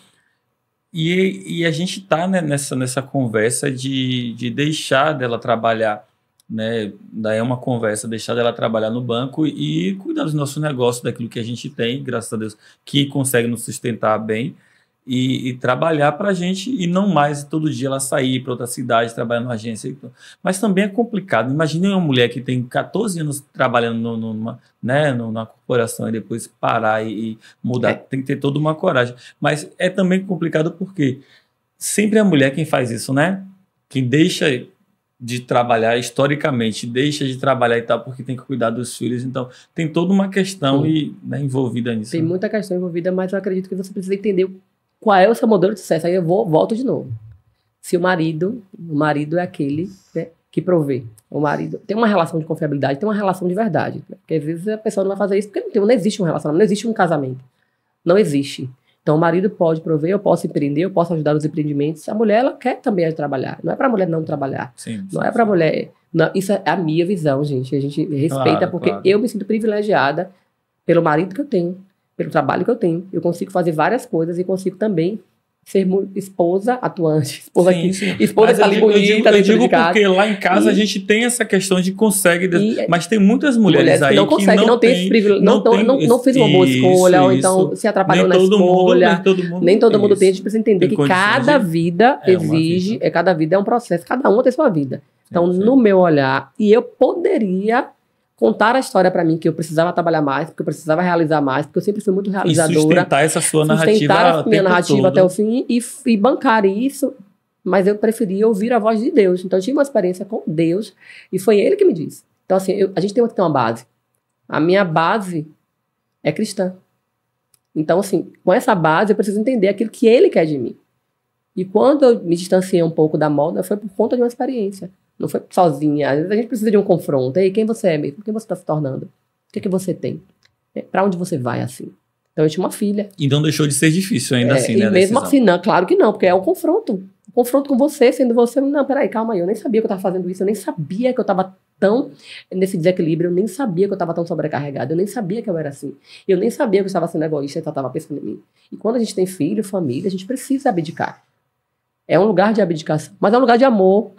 E a gente está, né, nessa conversa de deixar dela trabalhar, né? Daí é uma conversa, deixar dela trabalhar no banco e cuidar dos nossos negócios, daquilo que a gente tem, graças a Deus, que consegue nos sustentar bem e trabalhar para a gente e não mais todo dia ela sair para outra cidade, trabalhar numa agência. Mas também é complicado. Imagine uma mulher que tem 14 anos trabalhando numa corporação e depois parar e mudar. Tem que ter toda uma coragem. Mas é também complicado porque sempre é a mulher quem faz isso, né? Quem deixa de trabalhar historicamente, deixa de trabalhar e tal, porque tem que cuidar dos filhos. Então, tem toda uma questão envolvida nisso. Tem muita questão envolvida, mas eu acredito que você precisa entender qual é o seu modelo de sucesso. Aí eu volto de novo. Se o marido é aquele, né, que provê. O marido tem uma relação de confiabilidade, tem uma relação de verdade. Né? Porque às vezes a pessoa não vai fazer isso porque não existe um relacionamento, não existe um casamento. Não existe. Então o marido pode prover, eu posso empreender, eu posso ajudar nos empreendimentos. A mulher, ela quer também trabalhar. Não é para a mulher não trabalhar. Não é para a mulher... Não, isso é a minha visão, gente. A gente respeita, porque eu me sinto privilegiada pelo marido que eu tenho, pelo trabalho que eu tenho. Eu consigo fazer várias coisas e consigo também ser esposa atuante, esposa Sim, aqui, sim. esposa Mas que tá ali bonita, eu dentro digo de casa. porque lá em casa a E- gente tem essa questão de consegue, E- mas tem muitas mulheres aí que não conseguem, não tem esse privilégio, não fez uma boa escolha, ou então se atrapalhou na escolha. Nem todo mundo tem, a gente precisa entender que cada vida exige, cada vida é um processo, cada um tem sua vida. Então, no meu olhar, e eu poderia contar a história para mim que eu precisava trabalhar mais, porque eu precisava realizar mais, porque eu sempre fui muito realizadora. E sustentar essa sua narrativa, sustentar a minha narrativa até o fim e bancar isso, mas eu preferia ouvir a voz de Deus. Então, eu tive uma experiência com Deus e foi Ele que me disse. Então, assim, a gente tem que ter uma base. A minha base é cristã. Então, assim, com essa base, eu preciso entender aquilo que Ele quer de mim. E quando eu me distanciei um pouco da moda, foi por conta de uma experiência. Não foi sozinha. Às vezes a gente precisa de um confronto. Ei, quem você é mesmo? Quem você está se tornando? O que é que você tem? Para onde você vai assim? Então eu tinha uma filha. E não deixou de ser difícil ainda assim, né? E mesmo assim, não, claro que não, porque é um confronto. Um confronto com você, sendo você. Não, peraí, calma aí. Eu nem sabia que eu estava fazendo isso. Eu nem sabia que eu estava tão nesse desequilíbrio. Eu nem sabia que eu estava tão sobrecarregada. Eu nem sabia que eu era assim. Eu nem sabia que eu estava sendo egoísta e só estava pensando em mim. E quando a gente tem filho, família, a gente precisa abdicar. É um lugar de abdicação, mas é um lugar de amor.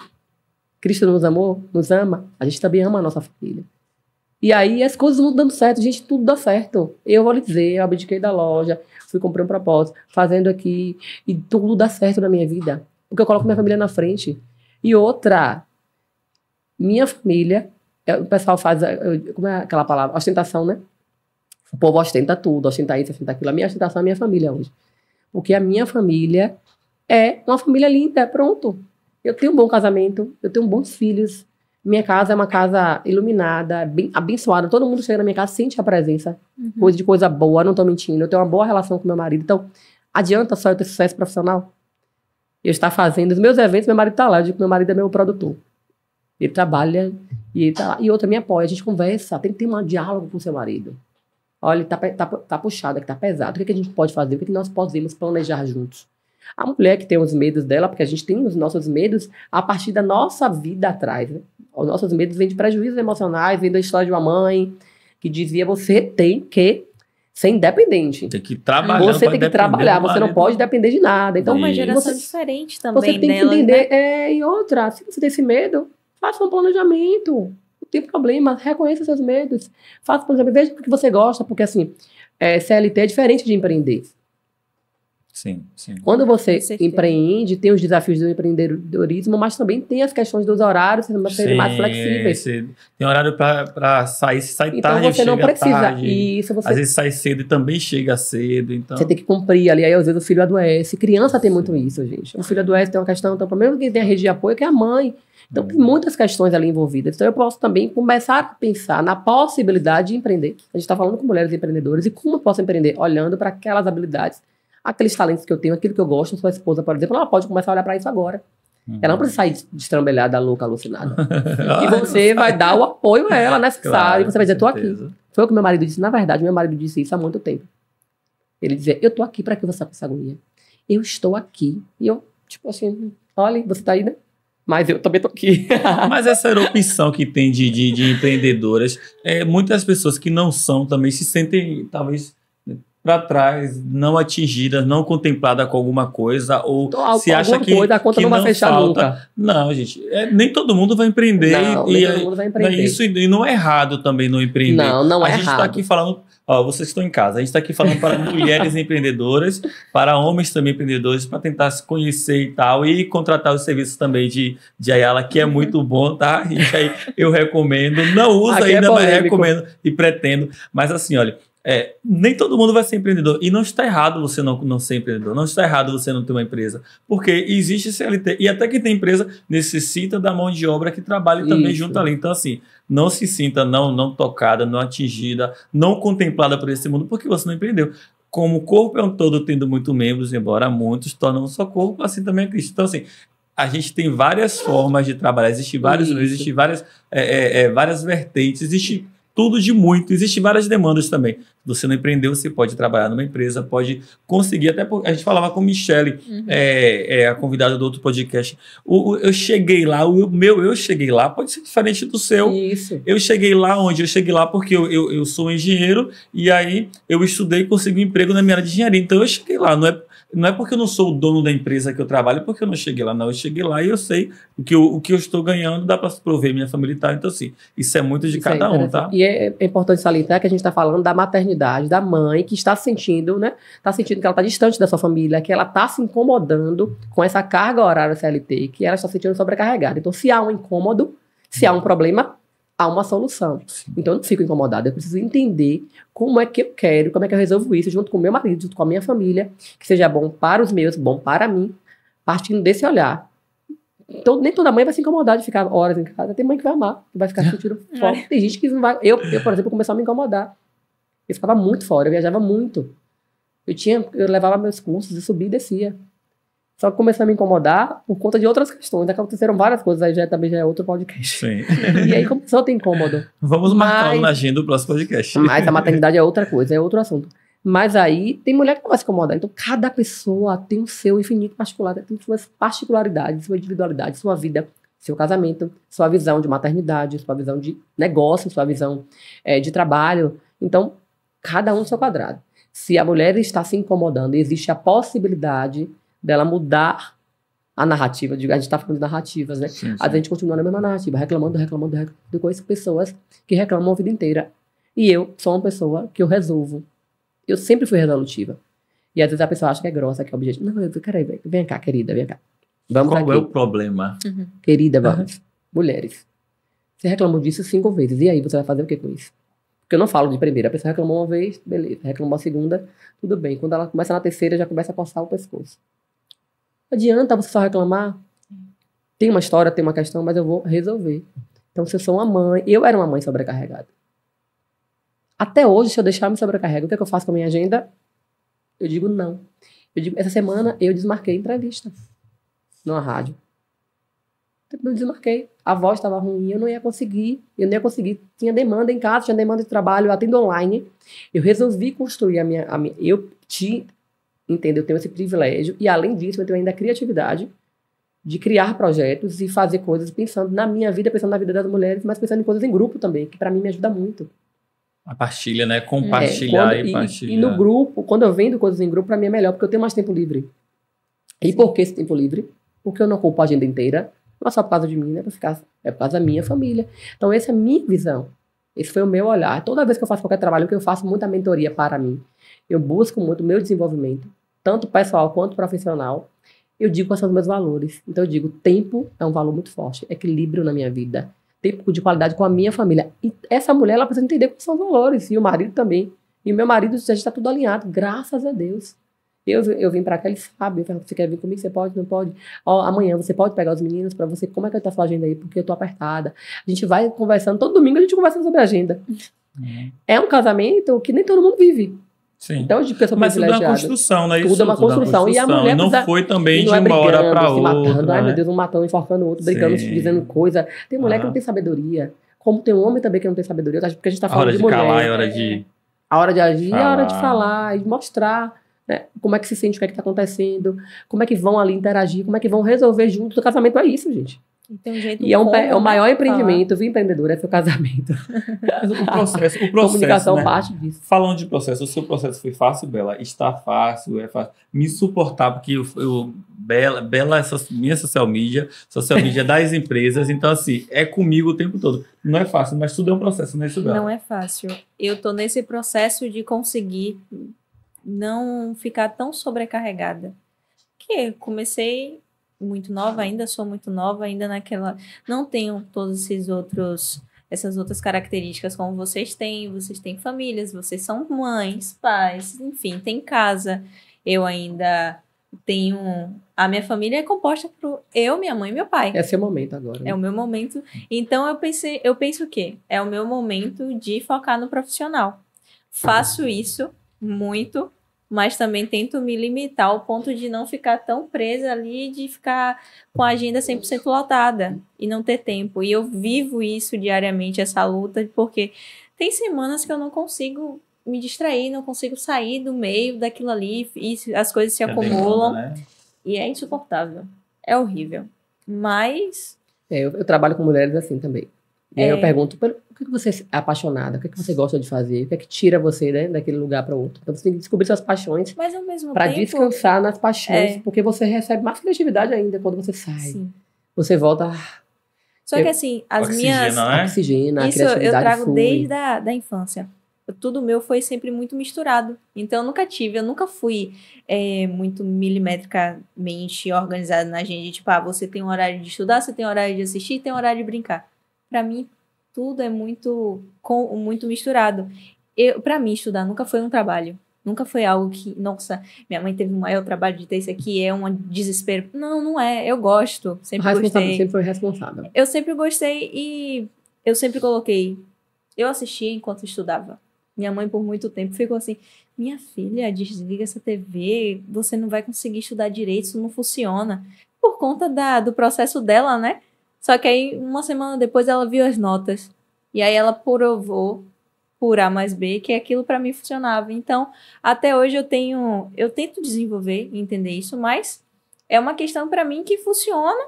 Cristo nos amou, nos ama, a gente também ama a nossa família. E aí as coisas vão dando certo, gente, tudo dá certo. Eu vou lhe dizer, eu abdiquei da loja, fui comprar um propósito, fazendo aqui, e tudo dá certo na minha vida. Porque eu coloco minha família na frente. E outra, minha família, o pessoal faz, como é aquela palavra? Ostentação, né? O povo ostenta tudo, ostenta isso, ostenta aquilo. A minha ostentação é a minha família hoje. Porque a minha família é uma família linda, pronto. Eu tenho um bom casamento, eu tenho bons filhos. Minha casa é uma casa iluminada, bem abençoada. Todo mundo chega na minha casa, sente a presença. Coisa boa, não tô mentindo. Eu tenho uma boa relação com meu marido. Então, adianta só eu ter sucesso profissional? Eu estar fazendo os meus eventos, meu marido tá lá. Eu digo que meu marido é meu produtor. Ele trabalha e ele tá lá. E outra me apoia, a gente conversa. Tem que ter um diálogo com o seu marido. Olha, tá puxado aqui, tá pesado. O que a gente pode fazer? O que nós podemos planejar juntos? A mulher que tem os medos dela, porque a gente tem os nossos medos a partir da nossa vida atrás. Né? Os nossos medos vêm de prejuízos emocionais, vêm da história de uma mãe que dizia: você tem que ser independente. Tem que trabalhar. Você tem que trabalhar, você não pode depender de nada. Então, uma geração diferente também. Você tem delas, que entender. Né? E outra, se você tem esse medo, faça um planejamento. Não tem problema, reconheça seus medos. Faça um planejamento, veja o que você gosta, porque assim, CLT é diferente de empreender. Sim, sim. Quando você empreende, tem os desafios do empreendedorismo, mas também tem as questões dos horários serem mais flexíveis. Tem horário para sair, se sai então tarde, você não precisa. Tarde. Isso, você... Às vezes sai cedo e também chega cedo. Então... Você tem que cumprir ali, aí às vezes o filho adoece. Criança tem muito isso, gente. O filho adoece, tem uma questão, então, primeiro que tem a rede de apoio, que é a mãe. Então tem muitas questões ali envolvidas. Então eu posso também começar a pensar na possibilidade de empreender. A gente está falando com mulheres empreendedoras, e como eu posso empreender? Olhando para aquelas habilidades, aqueles talentos que eu tenho, aquilo que eu gosto. Sua esposa, por exemplo, ela pode começar a olhar para isso agora. Ela não precisa sair destrambelhada, louca, alucinada. E você vai dar o apoio a ela necessário. Claro, e você vai dizer: tô aqui. Foi o que meu marido disse. Na verdade, meu marido disse isso há muito tempo. Ele dizia: eu tô aqui para que você com essa agonia. Eu estou aqui. E eu, tipo assim, olha, você tá aí, né? Mas eu também tô aqui. Mas essa erupção que tem de empreendedoras, muitas pessoas que não são também se sentem, talvez, para trás, não atingidas, não contempladas com alguma coisa, ou se acha que a conta não vai fechar falta. Nunca. Não, gente, nem todo mundo vai empreender. Nem todo mundo vai empreender. Isso, e não é errado também não empreender. Não é errado. A gente está aqui falando, vocês estão em casa, a gente está aqui falando para mulheres empreendedoras, para homens também empreendedores, para tentar se conhecer e tal, e contratar os serviços também de Ayala, que é muito bom, tá? E aí eu recomendo, não uso aqui ainda, mas recomendo e pretendo. Mas assim, olha, nem todo mundo vai ser empreendedor. E não está errado você não ser empreendedor. Não está errado você não ter uma empresa. Porque existe CLT. E até quem tem empresa necessita da mão de obra que trabalhe também junto ali. Então, assim, não se sinta não tocada, não atingida, não contemplada por esse mundo, porque você não empreendeu. Como o corpo é um todo, tendo muitos membros, embora muitos tornam um só corpo, assim também é Cristo. Então, assim, a gente tem várias formas de trabalhar. Existem vários meios, existem várias vertentes, existe tudo de muito. Existem várias demandas também. Você não empreendeu, você pode trabalhar numa empresa, pode conseguir, até porque a gente falava com Michele, a convidada do outro podcast. Eu cheguei lá, eu cheguei lá, pode ser diferente do seu. Isso. Eu cheguei lá onde? Eu cheguei lá porque eu sou um engenheiro e aí eu estudei e consegui um emprego na minha área de engenharia. Então eu cheguei lá, não é porque eu não sou o dono da empresa que eu trabalho, porque eu não cheguei lá, não. Eu cheguei lá e eu sei o que eu estou ganhando, dá para prover minha família e tal. Então, assim, isso é muito de cada um, tá? E é importante salientar que a gente está falando da maternidade, da mãe que está sentindo, né? Está sentindo que ela está distante da sua família, que ela está se incomodando com essa carga horária CLT, que ela está se sentindo sobrecarregada. Então, se há um incômodo, se há um problema, há uma solução. Sim. Então, eu não fico incomodada, eu preciso entender como é que eu quero, como é que eu resolvo isso junto com o meu marido, junto com a minha família, que seja bom para os meus, bom para mim, partindo desse olhar. Então, nem toda mãe vai se incomodar de ficar horas em casa. Tem mãe que vai amar, que vai ficar sentindo fora. Tem gente que não vai... Eu, por exemplo, comecei a me incomodar. Eu ficava muito fora, eu viajava muito. Eu levava meus cursos, eu subia e descia. Só que comecei a me incomodar por conta de outras questões. Aconteceram várias coisas, aí também já é outro podcast. Sim. E aí começou a ter incômodo. Vamos marcar na agenda do próximo podcast. Mas a maternidade é outra coisa, é outro assunto. Mas aí tem mulher que não vai se incomodar. Então cada pessoa tem o seu infinito particular, tem suas particularidades, sua individualidade, sua vida, seu casamento, sua visão de maternidade, sua visão de negócio, sua visão de trabalho. Então, cada um no seu quadrado. Se a mulher está se incomodando, existe a possibilidade dela mudar a narrativa. A gente está falando de narrativas, né? Sim, sim. A gente continua na mesma narrativa, reclamando. Eu conheço pessoas que reclamam a vida inteira. E eu sou uma pessoa que eu resolvo. Eu sempre fui resolutiva. E às vezes a pessoa acha que é grossa, que é objetivo. Não, peraí, vem cá, querida, vem cá. Vamos Qual aqui. é o problema? Querida, vamos. Mulheres. Você reclamou disso 5 vezes. E aí, você vai fazer o que com isso? Porque eu não falo de primeira. A pessoa reclamou uma vez, beleza. Reclamou a segunda, tudo bem. Quando ela começa na terceira, já começa a coçar o pescoço. Não adianta você só reclamar. Tem uma história, tem uma questão, mas eu vou resolver. Então, se eu sou uma mãe... Eu era uma mãe sobrecarregada. Até hoje, se eu deixar me sobrecarregar, o que é que eu faço com a minha agenda? Eu digo não. Essa semana, eu desmarquei entrevista numa rádio. Eu desmarquei. A voz estava ruim, eu não ia conseguir. Tinha demanda em casa, tinha demanda de trabalho, eu atendo online. Eu resolvi construir a minha entendo, eu tenho esse privilégio. E, além disso, eu tenho ainda a criatividade de criar projetos e fazer coisas pensando na minha vida, pensando na vida das mulheres, mas pensando em coisas em grupo também, que para mim me ajuda muito. A partilha, né? Compartilhar e partilhar. E no grupo, quando eu vendo coisas em grupo, para mim é melhor, porque eu tenho mais tempo livre. E por que esse tempo livre? Porque eu não ocupo a agenda inteira, não é só por causa de mim, né? É por causa da minha família. Então, essa é a minha visão. Esse foi o meu olhar. Toda vez que eu faço qualquer trabalho, que eu faço muita mentoria para mim, eu busco muito o meu desenvolvimento, tanto pessoal quanto profissional. Eu digo quais são os meus valores. Então, eu digo, tempo é um valor muito forte. Equilíbrio na minha vida. Tempo de qualidade com a minha família. E essa mulher, ela precisa entender quais são os valores. E o marido também. E o meu marido, a gente está tudo alinhado. Graças a Deus. Eu vim pra cá, ele sabe. Eu falo, você quer vir comigo? Você pode? Não pode? Ó, amanhã você pode pegar os meninos pra você. Como é que tá a sua agenda aí? Porque eu tô apertada. A gente vai conversando. Todo domingo a gente conversa sobre a agenda. É um casamento que nem todo mundo vive. Sim. Então, de pessoa mas tudo é uma privilegiada. construção, né? Tudo é uma construção. E a mulher não precisa, foi também de não é uma hora para se outra. matando. Ai, né? meu Deus, um matando, enforcando o outro, brigando, Sim. dizendo coisa. Tem mulher que não tem sabedoria. Como tem um homem também que não tem sabedoria. Porque a gente tá A falando hora de de mulher. calar, a hora de... A hora de agir, falar. a hora de falar, e mostrar, né, como é que se sente, o que é que tá acontecendo, como é que vão ali interagir, como é que vão resolver junto. O casamento é isso, gente. E tem um jeito E é o maior de empreendimento, viu, empreendedor, é seu casamento. Mas o processo, Comunicação né? parte disso. Falando de processo, o seu processo foi fácil, Bela? Está fácil, é fácil. Me suportar, porque Bela, minha social media das empresas, então assim, é comigo o tempo todo. Não é fácil, mas tudo é um processo, não é isso, Bela? Não é fácil. Eu tô nesse processo de conseguir não ficar tão sobrecarregada. Que comecei muito nova, ainda sou muito nova, ainda naquela... Não tenho todos essas outras características como vocês têm famílias, vocês são mães, pais, enfim, tem casa. Eu ainda tenho... A minha família é composta por eu, minha mãe e meu pai. É seu momento agora. Né? É o meu momento. Então, eu penso o quê? É o meu momento de focar no profissional. Faço isso muito, mas também tento me limitar ao ponto de não ficar tão presa ali, de ficar com a agenda 100% lotada e não ter tempo. E eu vivo isso diariamente, essa luta, porque tem semanas que eu não consigo me distrair, não consigo sair do meio daquilo ali e as coisas se É demanda, acumulam né? e é insuportável. É horrível. Mas Eu trabalho com mulheres assim também. E aí eu pergunto, o que você é apaixonada? O que você gosta de fazer? O que é que tira você, né, daquele lugar para outro? Então você tem que descobrir suas paixões ao mesmo para tempo... descansar nas paixões, porque você recebe mais criatividade ainda quando você sai. Sim. Você volta, Só que assim, as minhas... oxigena, a Isso eu criatividade trago flui. desde da infância. Tudo meu foi sempre muito misturado. Então eu nunca fui muito milimetricamente organizada na agenda. Tipo, você tem um horário de estudar, você tem um horário de assistir, tem um horário de brincar. Pra mim, tudo é muito misturado. Pra mim, estudar nunca foi um trabalho. Nunca foi algo que, nossa, minha mãe teve o maior trabalho de ter isso aqui, é um desespero. Não, não é. Eu gosto. Sempre gostei. Sempre foi responsável. Eu sempre gostei e eu sempre coloquei. Eu assistia enquanto estudava. Minha mãe, por muito tempo, ficou assim: minha filha, desliga essa TV, você não vai conseguir estudar direito, isso não funciona. Por conta do processo dela, né? Só que aí, uma semana depois, ela viu as notas. E aí ela provou, por A mais B, que aquilo pra mim funcionava. Então, até hoje eu tento desenvolver e entender isso, mas é uma questão pra mim que funciona,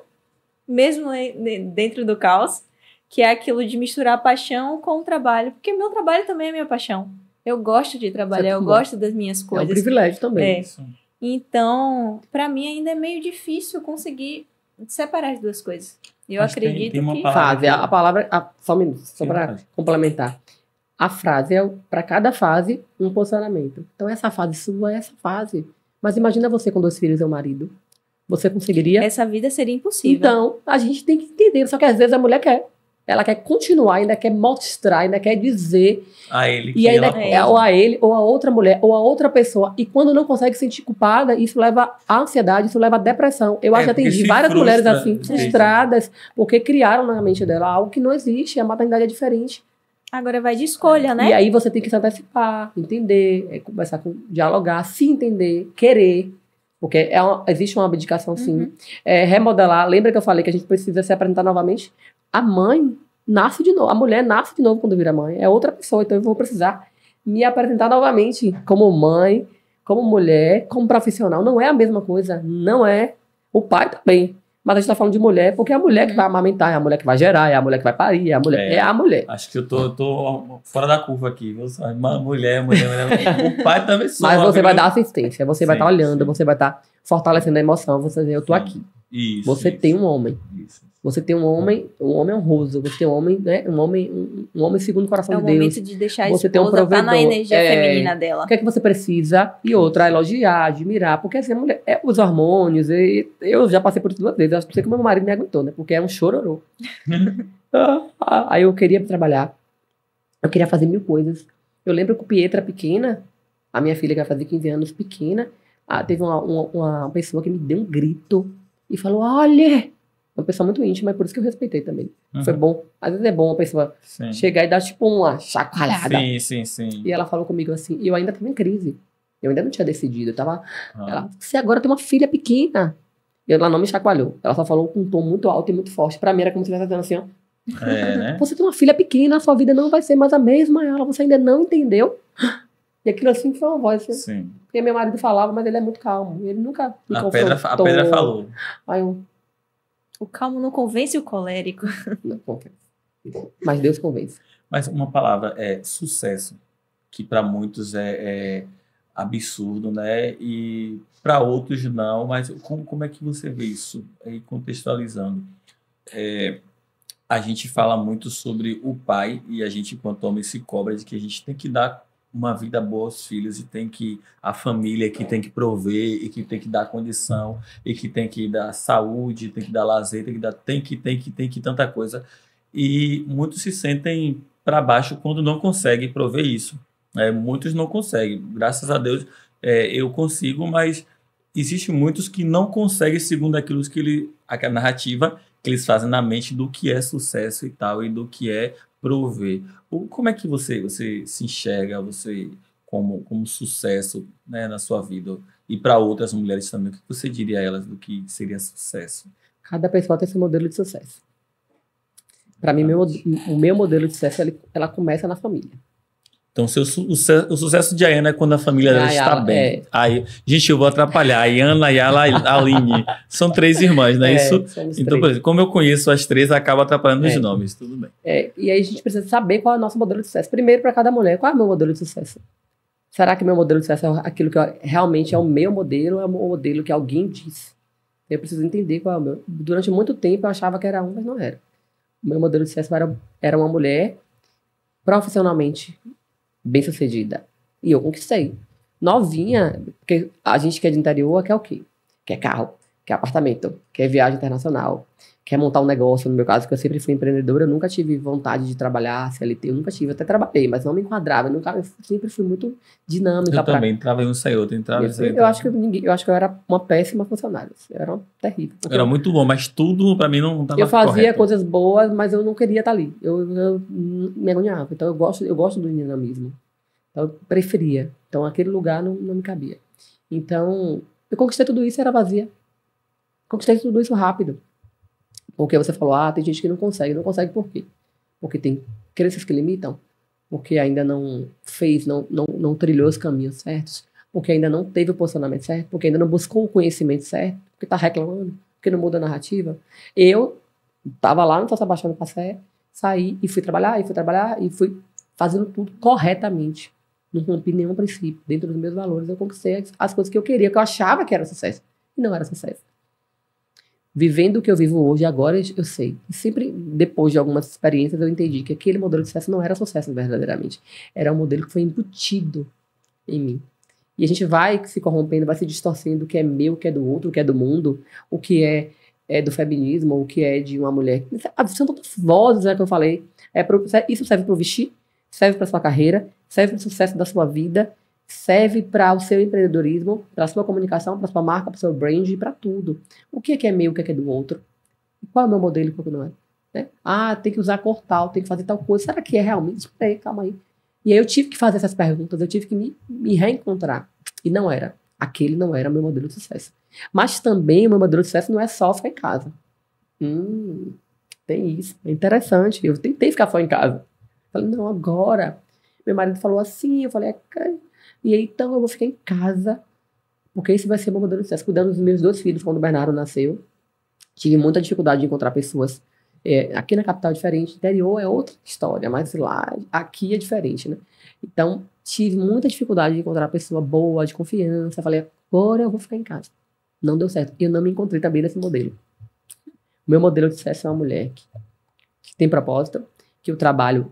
mesmo dentro do caos, que é aquilo de misturar a paixão com o trabalho, porque meu trabalho também é minha paixão. Eu gosto de trabalhar, eu gosto das minhas coisas. É um privilégio também. Então, pra mim ainda é meio difícil conseguir separar as duas coisas. Eu acredito tem uma que... Fase, a palavra, só um minuto, só para complementar. A frase é, para cada fase, um posicionamento. Então, essa fase sua é essa fase. Mas imagina você com 2 filhos e um marido. Você conseguiria? Essa vida seria impossível. Então, a gente tem que entender. Só que às vezes a mulher quer. Ela quer continuar, ainda quer mostrar, ainda quer dizer. A ele que e ainda ela ou a ele, ou a outra mulher, ou a outra pessoa. E quando não consegue se sentir culpada, isso leva à ansiedade, isso leva à depressão. Eu acho que atendi várias mulheres assim, frustradas, porque criaram na mente dela algo que não existe. A maternidade é diferente. Agora vai de escolha, né? E aí você tem que se antecipar, entender, começar a dialogar, se entender, querer. Porque existe uma abdicação, sim. Remodelar. Lembra que eu falei que a gente precisa se apresentar novamente? A mãe nasce de novo. A mulher nasce de novo quando vira mãe. É outra pessoa. Então eu vou precisar me apresentar novamente como mãe, como mulher, como profissional. Não é a mesma coisa. Não é. O pai também. Mas a gente tá falando de mulher, porque é a mulher que vai amamentar, é a mulher que vai gerar, é a mulher que vai parir, é a mulher. Acho que eu tô fora da curva aqui, viu? Mulher. O pai também só. Mas você vai dar assistência, você vai estar olhando, você vai estar fortalecendo a emoção, você dizer, eu tô aqui. Isso, você tem um homem. Você tem um homem honroso, você tem um homem, né? Um homem segundo o coração de Deus. É o momento de deixar a você esposa tem um provedor, na energia feminina dela. O que é que você precisa? E outra, elogiar, admirar. Porque assim, a mulher, os hormônios, eu já passei por isso 2 vezes. Eu acho que sei que meu marido me aguentou, né? Porque é um chororô. Aí eu queria trabalhar. Eu queria fazer 1000 coisas. Eu lembro que o Pietra pequena, a minha filha que vai fazer 15 anos pequena, teve uma pessoa que me deu um grito e falou, olha... Uma pessoa muito íntima, é por isso que eu respeitei também. Foi bom. Às vezes é bom uma pessoa chegar e dar tipo uma chacoalhada. Sim. E ela falou comigo assim, e eu ainda estava em crise. Eu ainda não tinha decidido. Eu tava... Ela, você agora tem uma filha pequena. E ela não me chacoalhou. Ela só falou com um tom muito alto e muito forte. Pra mim era como se estivesse dizendo assim, ó. Né? Você tem uma filha pequena, a sua vida não vai ser mais a mesma. Ela, você ainda não entendeu? E aquilo assim foi uma voz. Sim. Porque meu marido falava, mas ele é muito calmo. Ele nunca me confrontou. A pedra falou. Aí eu... O calmo não convence o colérico. Não convence. Mas Deus convence. Mas uma palavra é sucesso, que para muitos é absurdo, né? E para outros não. Mas como é que você vê isso? Aí contextualizando. A gente fala muito sobre o pai e a gente, enquanto homem, se cobra de que a gente tem que dar uma vida boa aos filhos e tem que a família que tem que prover e que tem que dar condição e que tem que dar saúde, tem que dar lazer, tem que tanta coisa. E muitos se sentem para baixo quando não conseguem prover isso. Muitos não conseguem. Graças a Deus eu consigo, mas existem muitos que não conseguem segundo aquilo que a narrativa que eles fazem na mente do que é sucesso e tal, e do que é prover. Como é que você se enxerga como sucesso, né, na sua vida? E para outras mulheres também, o que você diria a elas do que seria sucesso? Cada pessoa tem seu modelo de sucesso. Para mim, o meu modelo de sucesso, ela começa na família. Então, o sucesso de Ayana é quando a família dela está bem. Aí, gente, eu vou atrapalhar. A Ayana, a Yala e a Aline. São 3 irmãs, não é isso? Então, por exemplo, como eu conheço as 3, acaba atrapalhando os nomes. Tudo bem. E aí a gente precisa saber qual é o nosso modelo de sucesso. Primeiro, para cada mulher, qual é o meu modelo de sucesso? Será que meu modelo de sucesso é aquilo que realmente é o meu modelo ou é o modelo que alguém disse? Eu preciso entender qual é o meu. Durante muito tempo eu achava que era um, mas não era. O meu modelo de sucesso era uma mulher profissionalmente bem-sucedida. E eu conquistei. Novinha, porque a gente que é de interior quer o quê? Quer carro, quer apartamento, quer viagem internacional, quer montar um negócio. No meu caso, que eu sempre fui empreendedora, eu nunca tive vontade de trabalhar CLT, eu nunca tive, até trabalhei, mas não me enquadrava. Eu sempre fui muito dinâmica. Eu também, entrava em um, saí outro, entrava em eu acho que eu era uma péssima funcionária. Eu era terrível. Era muito bom, mas tudo pra mim não estava Eu fazia correto. coisas boas, mas eu não queria estar ali. Eu me agoniava. Então eu gosto do dinamismo. Então eu preferia. Então aquele lugar não me cabia. Então eu conquistei tudo isso e era vazia. Conquistei tudo isso rápido. Porque você falou, tem gente que não consegue. Não consegue por quê? Porque tem crenças que limitam. Porque ainda não fez, não trilhou os caminhos certos. Porque ainda não teve o posicionamento certo. Porque ainda não buscou o conhecimento certo. Porque está reclamando. Porque não muda a narrativa. Eu estava lá no São Sebastião do Passé, saí e fui trabalhar, e fui fazendo tudo corretamente. Não rompi nenhum princípio. Dentro dos meus valores, eu conquistei as coisas que eu queria, que eu achava que era sucesso. E não era sucesso. Vivendo o que eu vivo hoje, agora eu sei. E sempre, depois de algumas experiências, eu entendi que aquele modelo de sucesso não era sucesso verdadeiramente. Era um modelo que foi embutido em mim. E a gente vai se corrompendo, vai se distorcendo o que é meu, o que é do outro, o que é do mundo, o que é do feminismo, o que é de uma mulher. São tantas vozes, que eu falei. Isso serve para o vestir, serve para sua carreira, serve para o sucesso da sua vida, serve para o seu empreendedorismo, para a sua comunicação, para a sua marca, para o seu brand, para tudo. O que é meu, o que é do outro? E qual é o meu modelo e qual não é? Né? Tem que usar cor tal, tem que fazer tal coisa. Será que é realmente? Espera aí, calma aí. E aí eu tive que fazer essas perguntas, eu tive que me reencontrar. E não era. Aquele não era o meu modelo de sucesso. Mas também o meu modelo de sucesso não é só ficar em casa. Tem isso. É interessante. Eu tentei ficar só em casa. Falei, não, agora. Meu marido falou assim, eu falei, e aí então eu vou ficar em casa, porque esse vai ser meu modelo de sucesso. Cuidando dos meus 2 filhos quando o Bernardo nasceu. Tive muita dificuldade de encontrar pessoas. Aqui na capital é diferente, interior é outra história, mas aqui é diferente, né? Então, tive muita dificuldade de encontrar pessoa boa, de confiança. Falei, agora eu vou ficar em casa. Não deu certo. Eu não me encontrei também nesse modelo. O meu modelo de sucesso é uma mulher que tem propósito, que o trabalho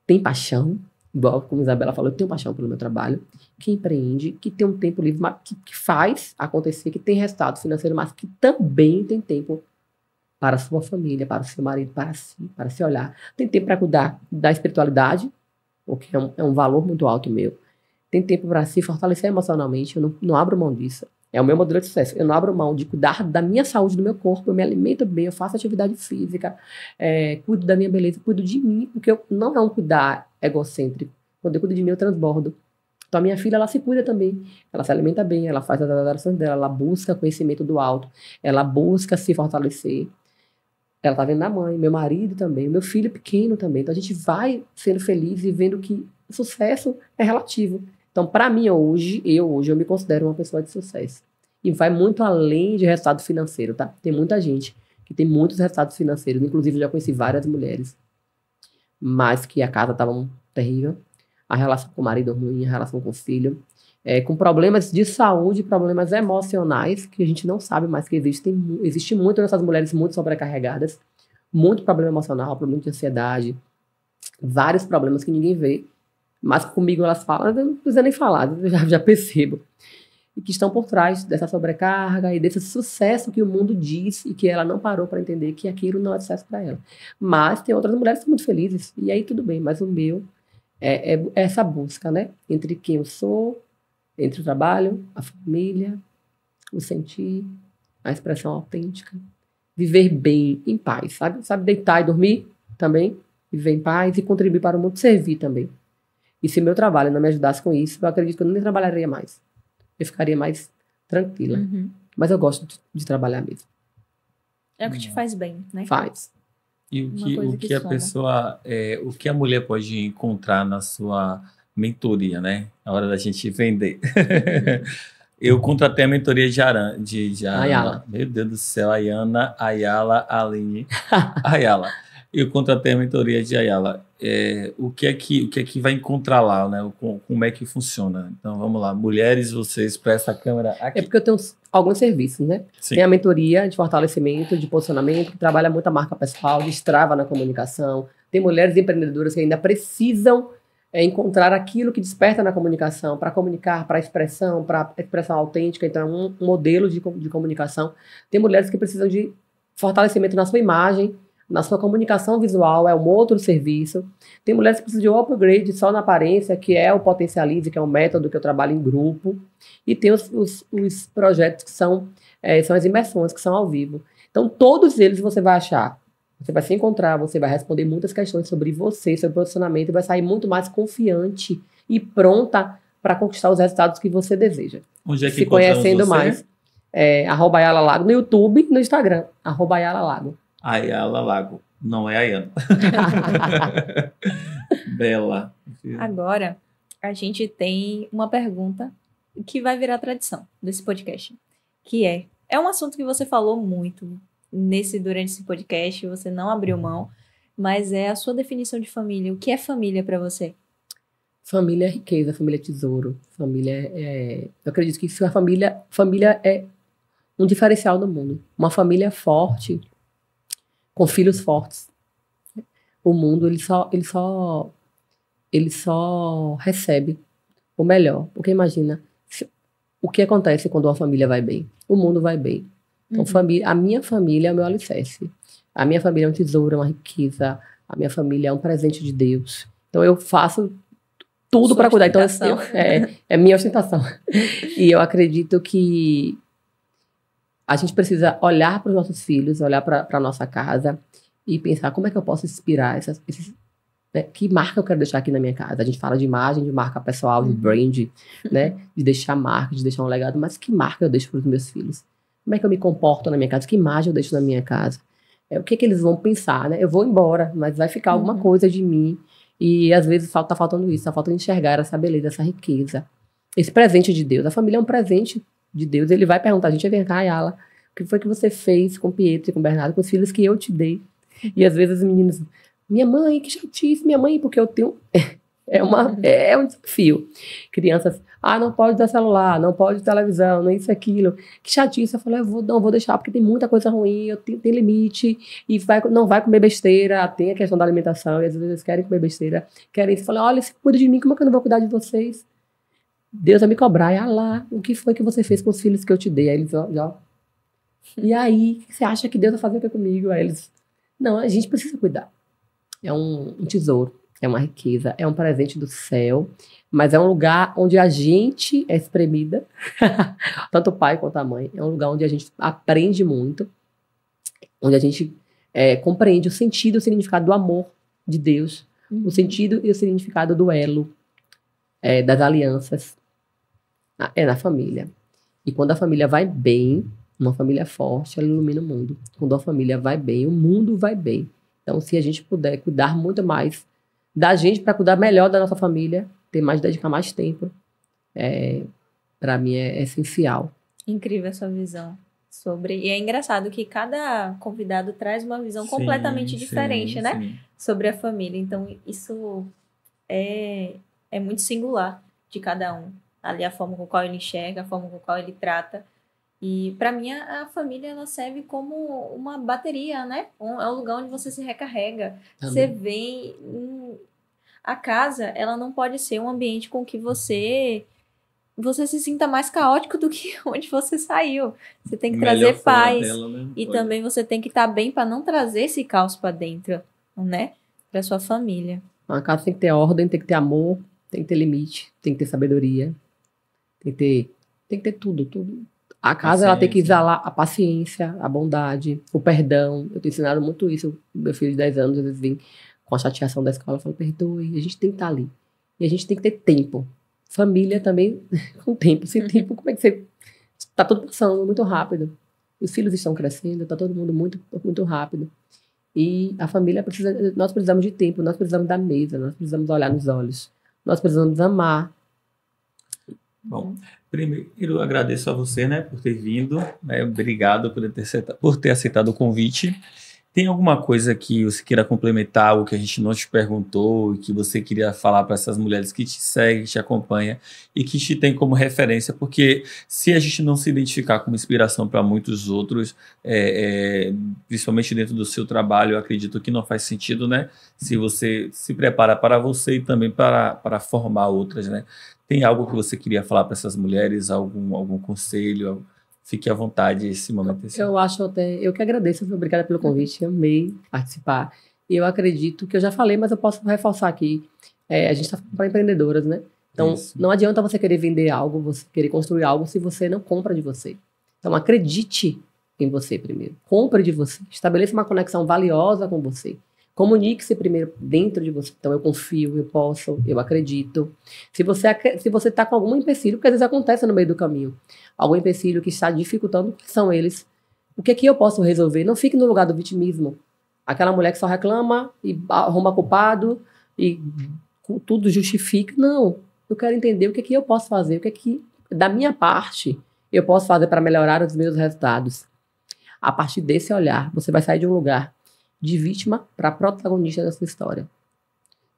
tem paixão, igual como a Isabela falou, eu tenho paixão pelo meu trabalho, que empreende, que tem um tempo livre, mas que faz acontecer, que tem resultado financeiro, mas que também tem tempo para a sua família, para o seu marido, para si, para se olhar. Tem tempo para cuidar da espiritualidade, o que é um valor muito alto meu. Tem tempo para se fortalecer emocionalmente, eu não abro mão disso. É o meu modelo de sucesso. Eu não abro mão de cuidar da minha saúde, do meu corpo, eu me alimento bem, eu faço atividade física, cuido da minha beleza, cuido de mim, porque não é um cuidar egocêntrico. Quando eu cuido de mim, eu transbordo. Então, a minha filha, ela se cuida também. Ela se alimenta bem, ela faz as orações dela, ela busca conhecimento do alto, ela busca se fortalecer. Ela tá vendo na mãe, meu marido também, meu filho pequeno também. Então, a gente vai sendo feliz e vendo que o sucesso é relativo. Então, para mim, hoje eu me considero uma pessoa de sucesso. E vai muito além de resultado financeiro, tá? Tem muita gente que tem muitos resultados financeiros. Inclusive, eu já conheci várias mulheres. Mas que a casa estava terrível. A relação com o marido ruim, a relação com o filho. Com problemas de saúde, problemas emocionais, que a gente não sabe mais que existem. Existe muito nessas mulheres muito sobrecarregadas. Muito problema emocional, problema de ansiedade. Vários problemas que ninguém vê. Mas comigo elas falam, eu não precisa nem falar, eu já percebo. E que estão por trás dessa sobrecarga e desse sucesso que o mundo diz e que ela não parou para entender que aquilo não é sucesso para ela. Mas tem outras mulheres que são muito felizes, e aí tudo bem, mas o meu é essa busca, né? Entre quem eu sou, entre o trabalho, a família, o sentir, a expressão autêntica. Viver bem, em paz, sabe deitar e dormir também, viver em paz e contribuir para o mundo, servir também. E se meu trabalho não me ajudasse com isso, eu acredito que eu nem trabalharia mais. Eu ficaria mais tranquila. Mas eu gosto de trabalhar mesmo. É o que te faz bem, né? Faz. E o Uma que, coisa o que que a soma. pessoa, o que a mulher pode encontrar na sua mentoria, né? Na hora da gente vender. Eu contratei a mentoria de Ayala. Meu Deus do céu, Ayala, Aline, Ayala. Eu contratei a mentoria de Ayala. O que é que vai encontrar lá, né? Como é que funciona? Então, vamos lá. Mulheres, vocês para essa câmera É aqui. porque eu tenho alguns serviços, né? Sim. Tem a mentoria de fortalecimento, de posicionamento, que trabalha muito a marca pessoal, destrava na comunicação. Tem mulheres empreendedoras que ainda precisam encontrar aquilo que desperta na comunicação, para comunicar, para expressão autêntica. Então, é um modelo de comunicação. Tem mulheres que precisam de fortalecimento na sua imagem, na sua comunicação visual, é um outro serviço. Tem mulheres que precisam de um upgrade só na aparência, que é o Potencialize, que é um método que eu trabalho em grupo. E tem os projetos que são as imersões, que são ao vivo. Então, todos eles você vai achar. Você vai se encontrar, você vai responder muitas questões sobre você, sobre posicionamento, e vai sair muito mais confiante e pronta para conquistar os resultados que você deseja. Onde é que Se encontramos conhecendo você? mais. @Ayala Lago no YouTube e no Instagram. @Ayala Lago. Ayala Lago. Não é Ayana. Bela. Agora, a gente tem uma pergunta que vai virar tradição desse podcast, que é um assunto que você falou muito durante esse podcast, você não abriu mão, mas é a sua definição de família. O que é família para você? Família é riqueza, família é tesouro. Família eu acredito que a família é um diferencial do mundo. Uma família forte, com filhos fortes. O mundo, ele só recebe o melhor. Porque imagina, o que acontece quando uma família vai bem? O mundo vai bem. Então, a minha família é o meu alicerce. A minha família é um tesouro, é uma riqueza. A minha família é um presente de Deus. Então, eu faço tudo para cuidar. Então, é minha ostentação. E eu acredito que a gente precisa olhar para os nossos filhos, olhar para a nossa casa e pensar como é que eu posso inspirar que marca eu quero deixar aqui na minha casa. A gente fala de imagem, de marca pessoal, de brand, né? De deixar marca, de deixar um legado, mas que marca eu deixo para os meus filhos? Como é que eu me comporto na minha casa? Que imagem eu deixo na minha casa? O que eles vão pensar, né? Eu vou embora, mas vai ficar alguma coisa de mim. E às vezes tá faltando isso, tá faltando enxergar essa beleza, essa riqueza. Esse presente de Deus. A família é um presente de Deus. Ele vai perguntar, a gente vai ver cá, Ayala, o que foi que você fez com Pietro e com Bernardo, com os filhos que eu te dei? E às vezes os meninos, minha mãe, que chatice, minha mãe, porque eu tenho... É um desafio. Crianças, não pode dar celular, não pode televisão, não isso, aquilo. Que chatice. Eu falei, não vou deixar, porque tem muita coisa ruim, tem limite, e não vai comer besteira, tem a questão da alimentação, e às vezes eles querem comer besteira, querem falar, olha, você cuida de mim, como é que eu não vou cuidar de vocês? Deus vai me cobrar, e lá, o que foi que você fez com os filhos que eu te dei? Aí eles, e aí, você acha que Deus vai fazer o que comigo? Aí eles, não, a gente precisa cuidar. É um tesouro. É uma riqueza, é um presente do céu, mas é um lugar onde a gente é espremida, tanto o pai quanto a mãe. É um lugar onde a gente aprende muito, onde a gente compreende o sentido e o significado do amor de Deus, o sentido e o significado do elo, das alianças, na família. E quando a família vai bem, uma família forte, ela ilumina o mundo. Quando a família vai bem, o mundo vai bem. Então, se a gente puder cuidar muito mais da gente para cuidar melhor da nossa família, dedicar mais tempo, para mim é essencial. Incrível essa visão sobre... E é engraçado que cada convidado traz uma visão completamente diferente, né? Sim. Sobre a família. Então, isso é muito singular de cada um. Ali a forma com qual ele enxerga, a forma com qual ele trata. E para mim a família ela serve como uma bateria, né? É um lugar onde você se recarrega. Também. Você vem... A casa, ela não pode ser um ambiente com que você se sinta mais caótico do que onde você saiu. Você tem que trazer paz. Dela, né? E também você tem que estar bem para não trazer esse caos para dentro, né? Para sua família. Uma casa tem que ter ordem, tem que ter amor, tem que ter limite, tem que ter sabedoria, tem que ter tudo. A casa ela tem que exalar a paciência, a bondade, o perdão. Eu tenho ensinado muito isso. Meu filho de 10 anos, às vezes vem com a chateação da escola, eu falo, perdoe, a gente tem que estar ali. E a gente tem que ter tempo. Família também, com tempo. Sem tempo, como é que você... Tá tudo passando muito rápido. Os filhos estão crescendo, tá todo mundo muito, muito rápido. E a família precisa, nós precisamos de tempo, nós precisamos da mesa, nós precisamos olhar nos olhos, nós precisamos amar. Bom, primeiro eu agradeço a você, né, por ter vindo, né, obrigado por ter aceitado o convite. Tem alguma coisa que você queira complementar, algo que a gente não te perguntou e que você queria falar para essas mulheres que te seguem, te acompanham e que te tem como referência? Porque se a gente não se identificar como inspiração para muitos outros, principalmente dentro do seu trabalho, eu acredito que não faz sentido, né? Se você se prepara para você e também para formar outras, né? Tem algo que você queria falar para essas mulheres, algum conselho? Fique à vontade esse momento. Eu que agradeço, obrigada pelo convite, amei participar. E eu acredito que eu já falei, mas eu posso reforçar aqui. A gente está para empreendedoras, né? Então, não adianta você querer vender algo, você querer construir algo se você não compra de você. Então, acredite em você primeiro. Compre de você. Estabeleça uma conexão valiosa com você. Comunique-se primeiro dentro de você. Então, eu confio, eu posso, eu acredito. Se você está com algum empecilho, porque às vezes acontece no meio do caminho, algum empecilho que está dificultando, quais são eles? O que é que eu posso resolver? Não fique no lugar do vitimismo. Aquela mulher que só reclama e arruma culpado e tudo justifica. Não. Eu quero entender o que é que eu posso fazer, o que é que, da minha parte, eu posso fazer para melhorar os meus resultados. A partir desse olhar, você vai sair de um lugar de vítima para protagonista da sua história.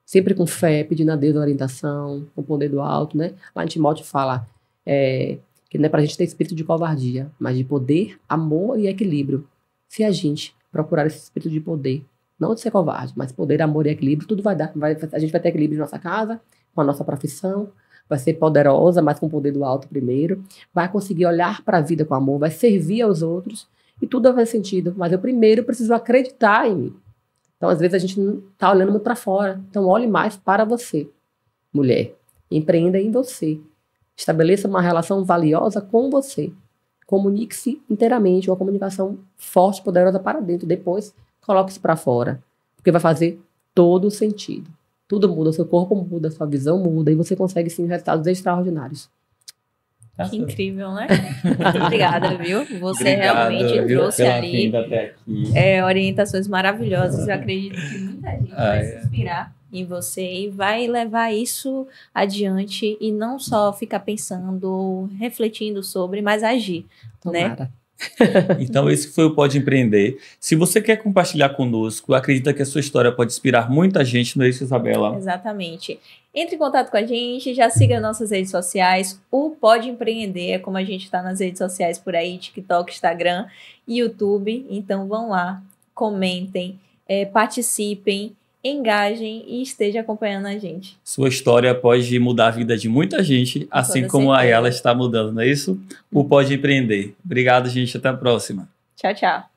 Sempre com fé, pedindo a Deus a orientação, com o poder do alto, né? Lá em Timóteo fala que não é para a gente ter espírito de covardia, mas de poder, amor e equilíbrio. Se a gente procurar esse espírito de poder, não de ser covarde, mas poder, amor e equilíbrio, tudo vai dar. A gente vai ter equilíbrio em nossa casa, com a nossa profissão, vai ser poderosa, mas com o poder do alto primeiro, vai conseguir olhar para a vida com amor, vai servir aos outros, e tudo vai fazer sentido. Mas eu primeiro preciso acreditar em mim. Então, às vezes, a gente não está olhando muito para fora. Então, olhe mais para você, mulher. Empreenda em você. Estabeleça uma relação valiosa com você. Comunique-se inteiramente, uma comunicação forte, poderosa para dentro. Depois, coloque isso para fora. Porque vai fazer todo sentido. Tudo muda, seu corpo muda, sua visão muda, e você consegue, sim, resultados extraordinários. Que incrível, né? Muito obrigada, viu? Você realmente trouxe ali orientações maravilhosas. Eu acredito que muita gente vai se inspirar em você e vai levar isso adiante e não só ficar pensando, refletindo sobre, mas agir, né? Então esse foi o Pode Empreender. Se você quer compartilhar conosco, acredita que a sua história pode inspirar muita gente, não é isso, Isabela? Exatamente. Entre em contato com a gente, já siga nossas redes sociais. O Pode Empreender é como a gente está nas redes sociais por aí, TikTok, Instagram e YouTube. Então vão lá, comentem, participem, engajem e esteja acompanhando a gente. Sua história pode mudar a vida de muita gente, assim como a ela está mudando, não é isso? O Pode Empreender. Obrigado, gente. Até a próxima. Tchau, tchau.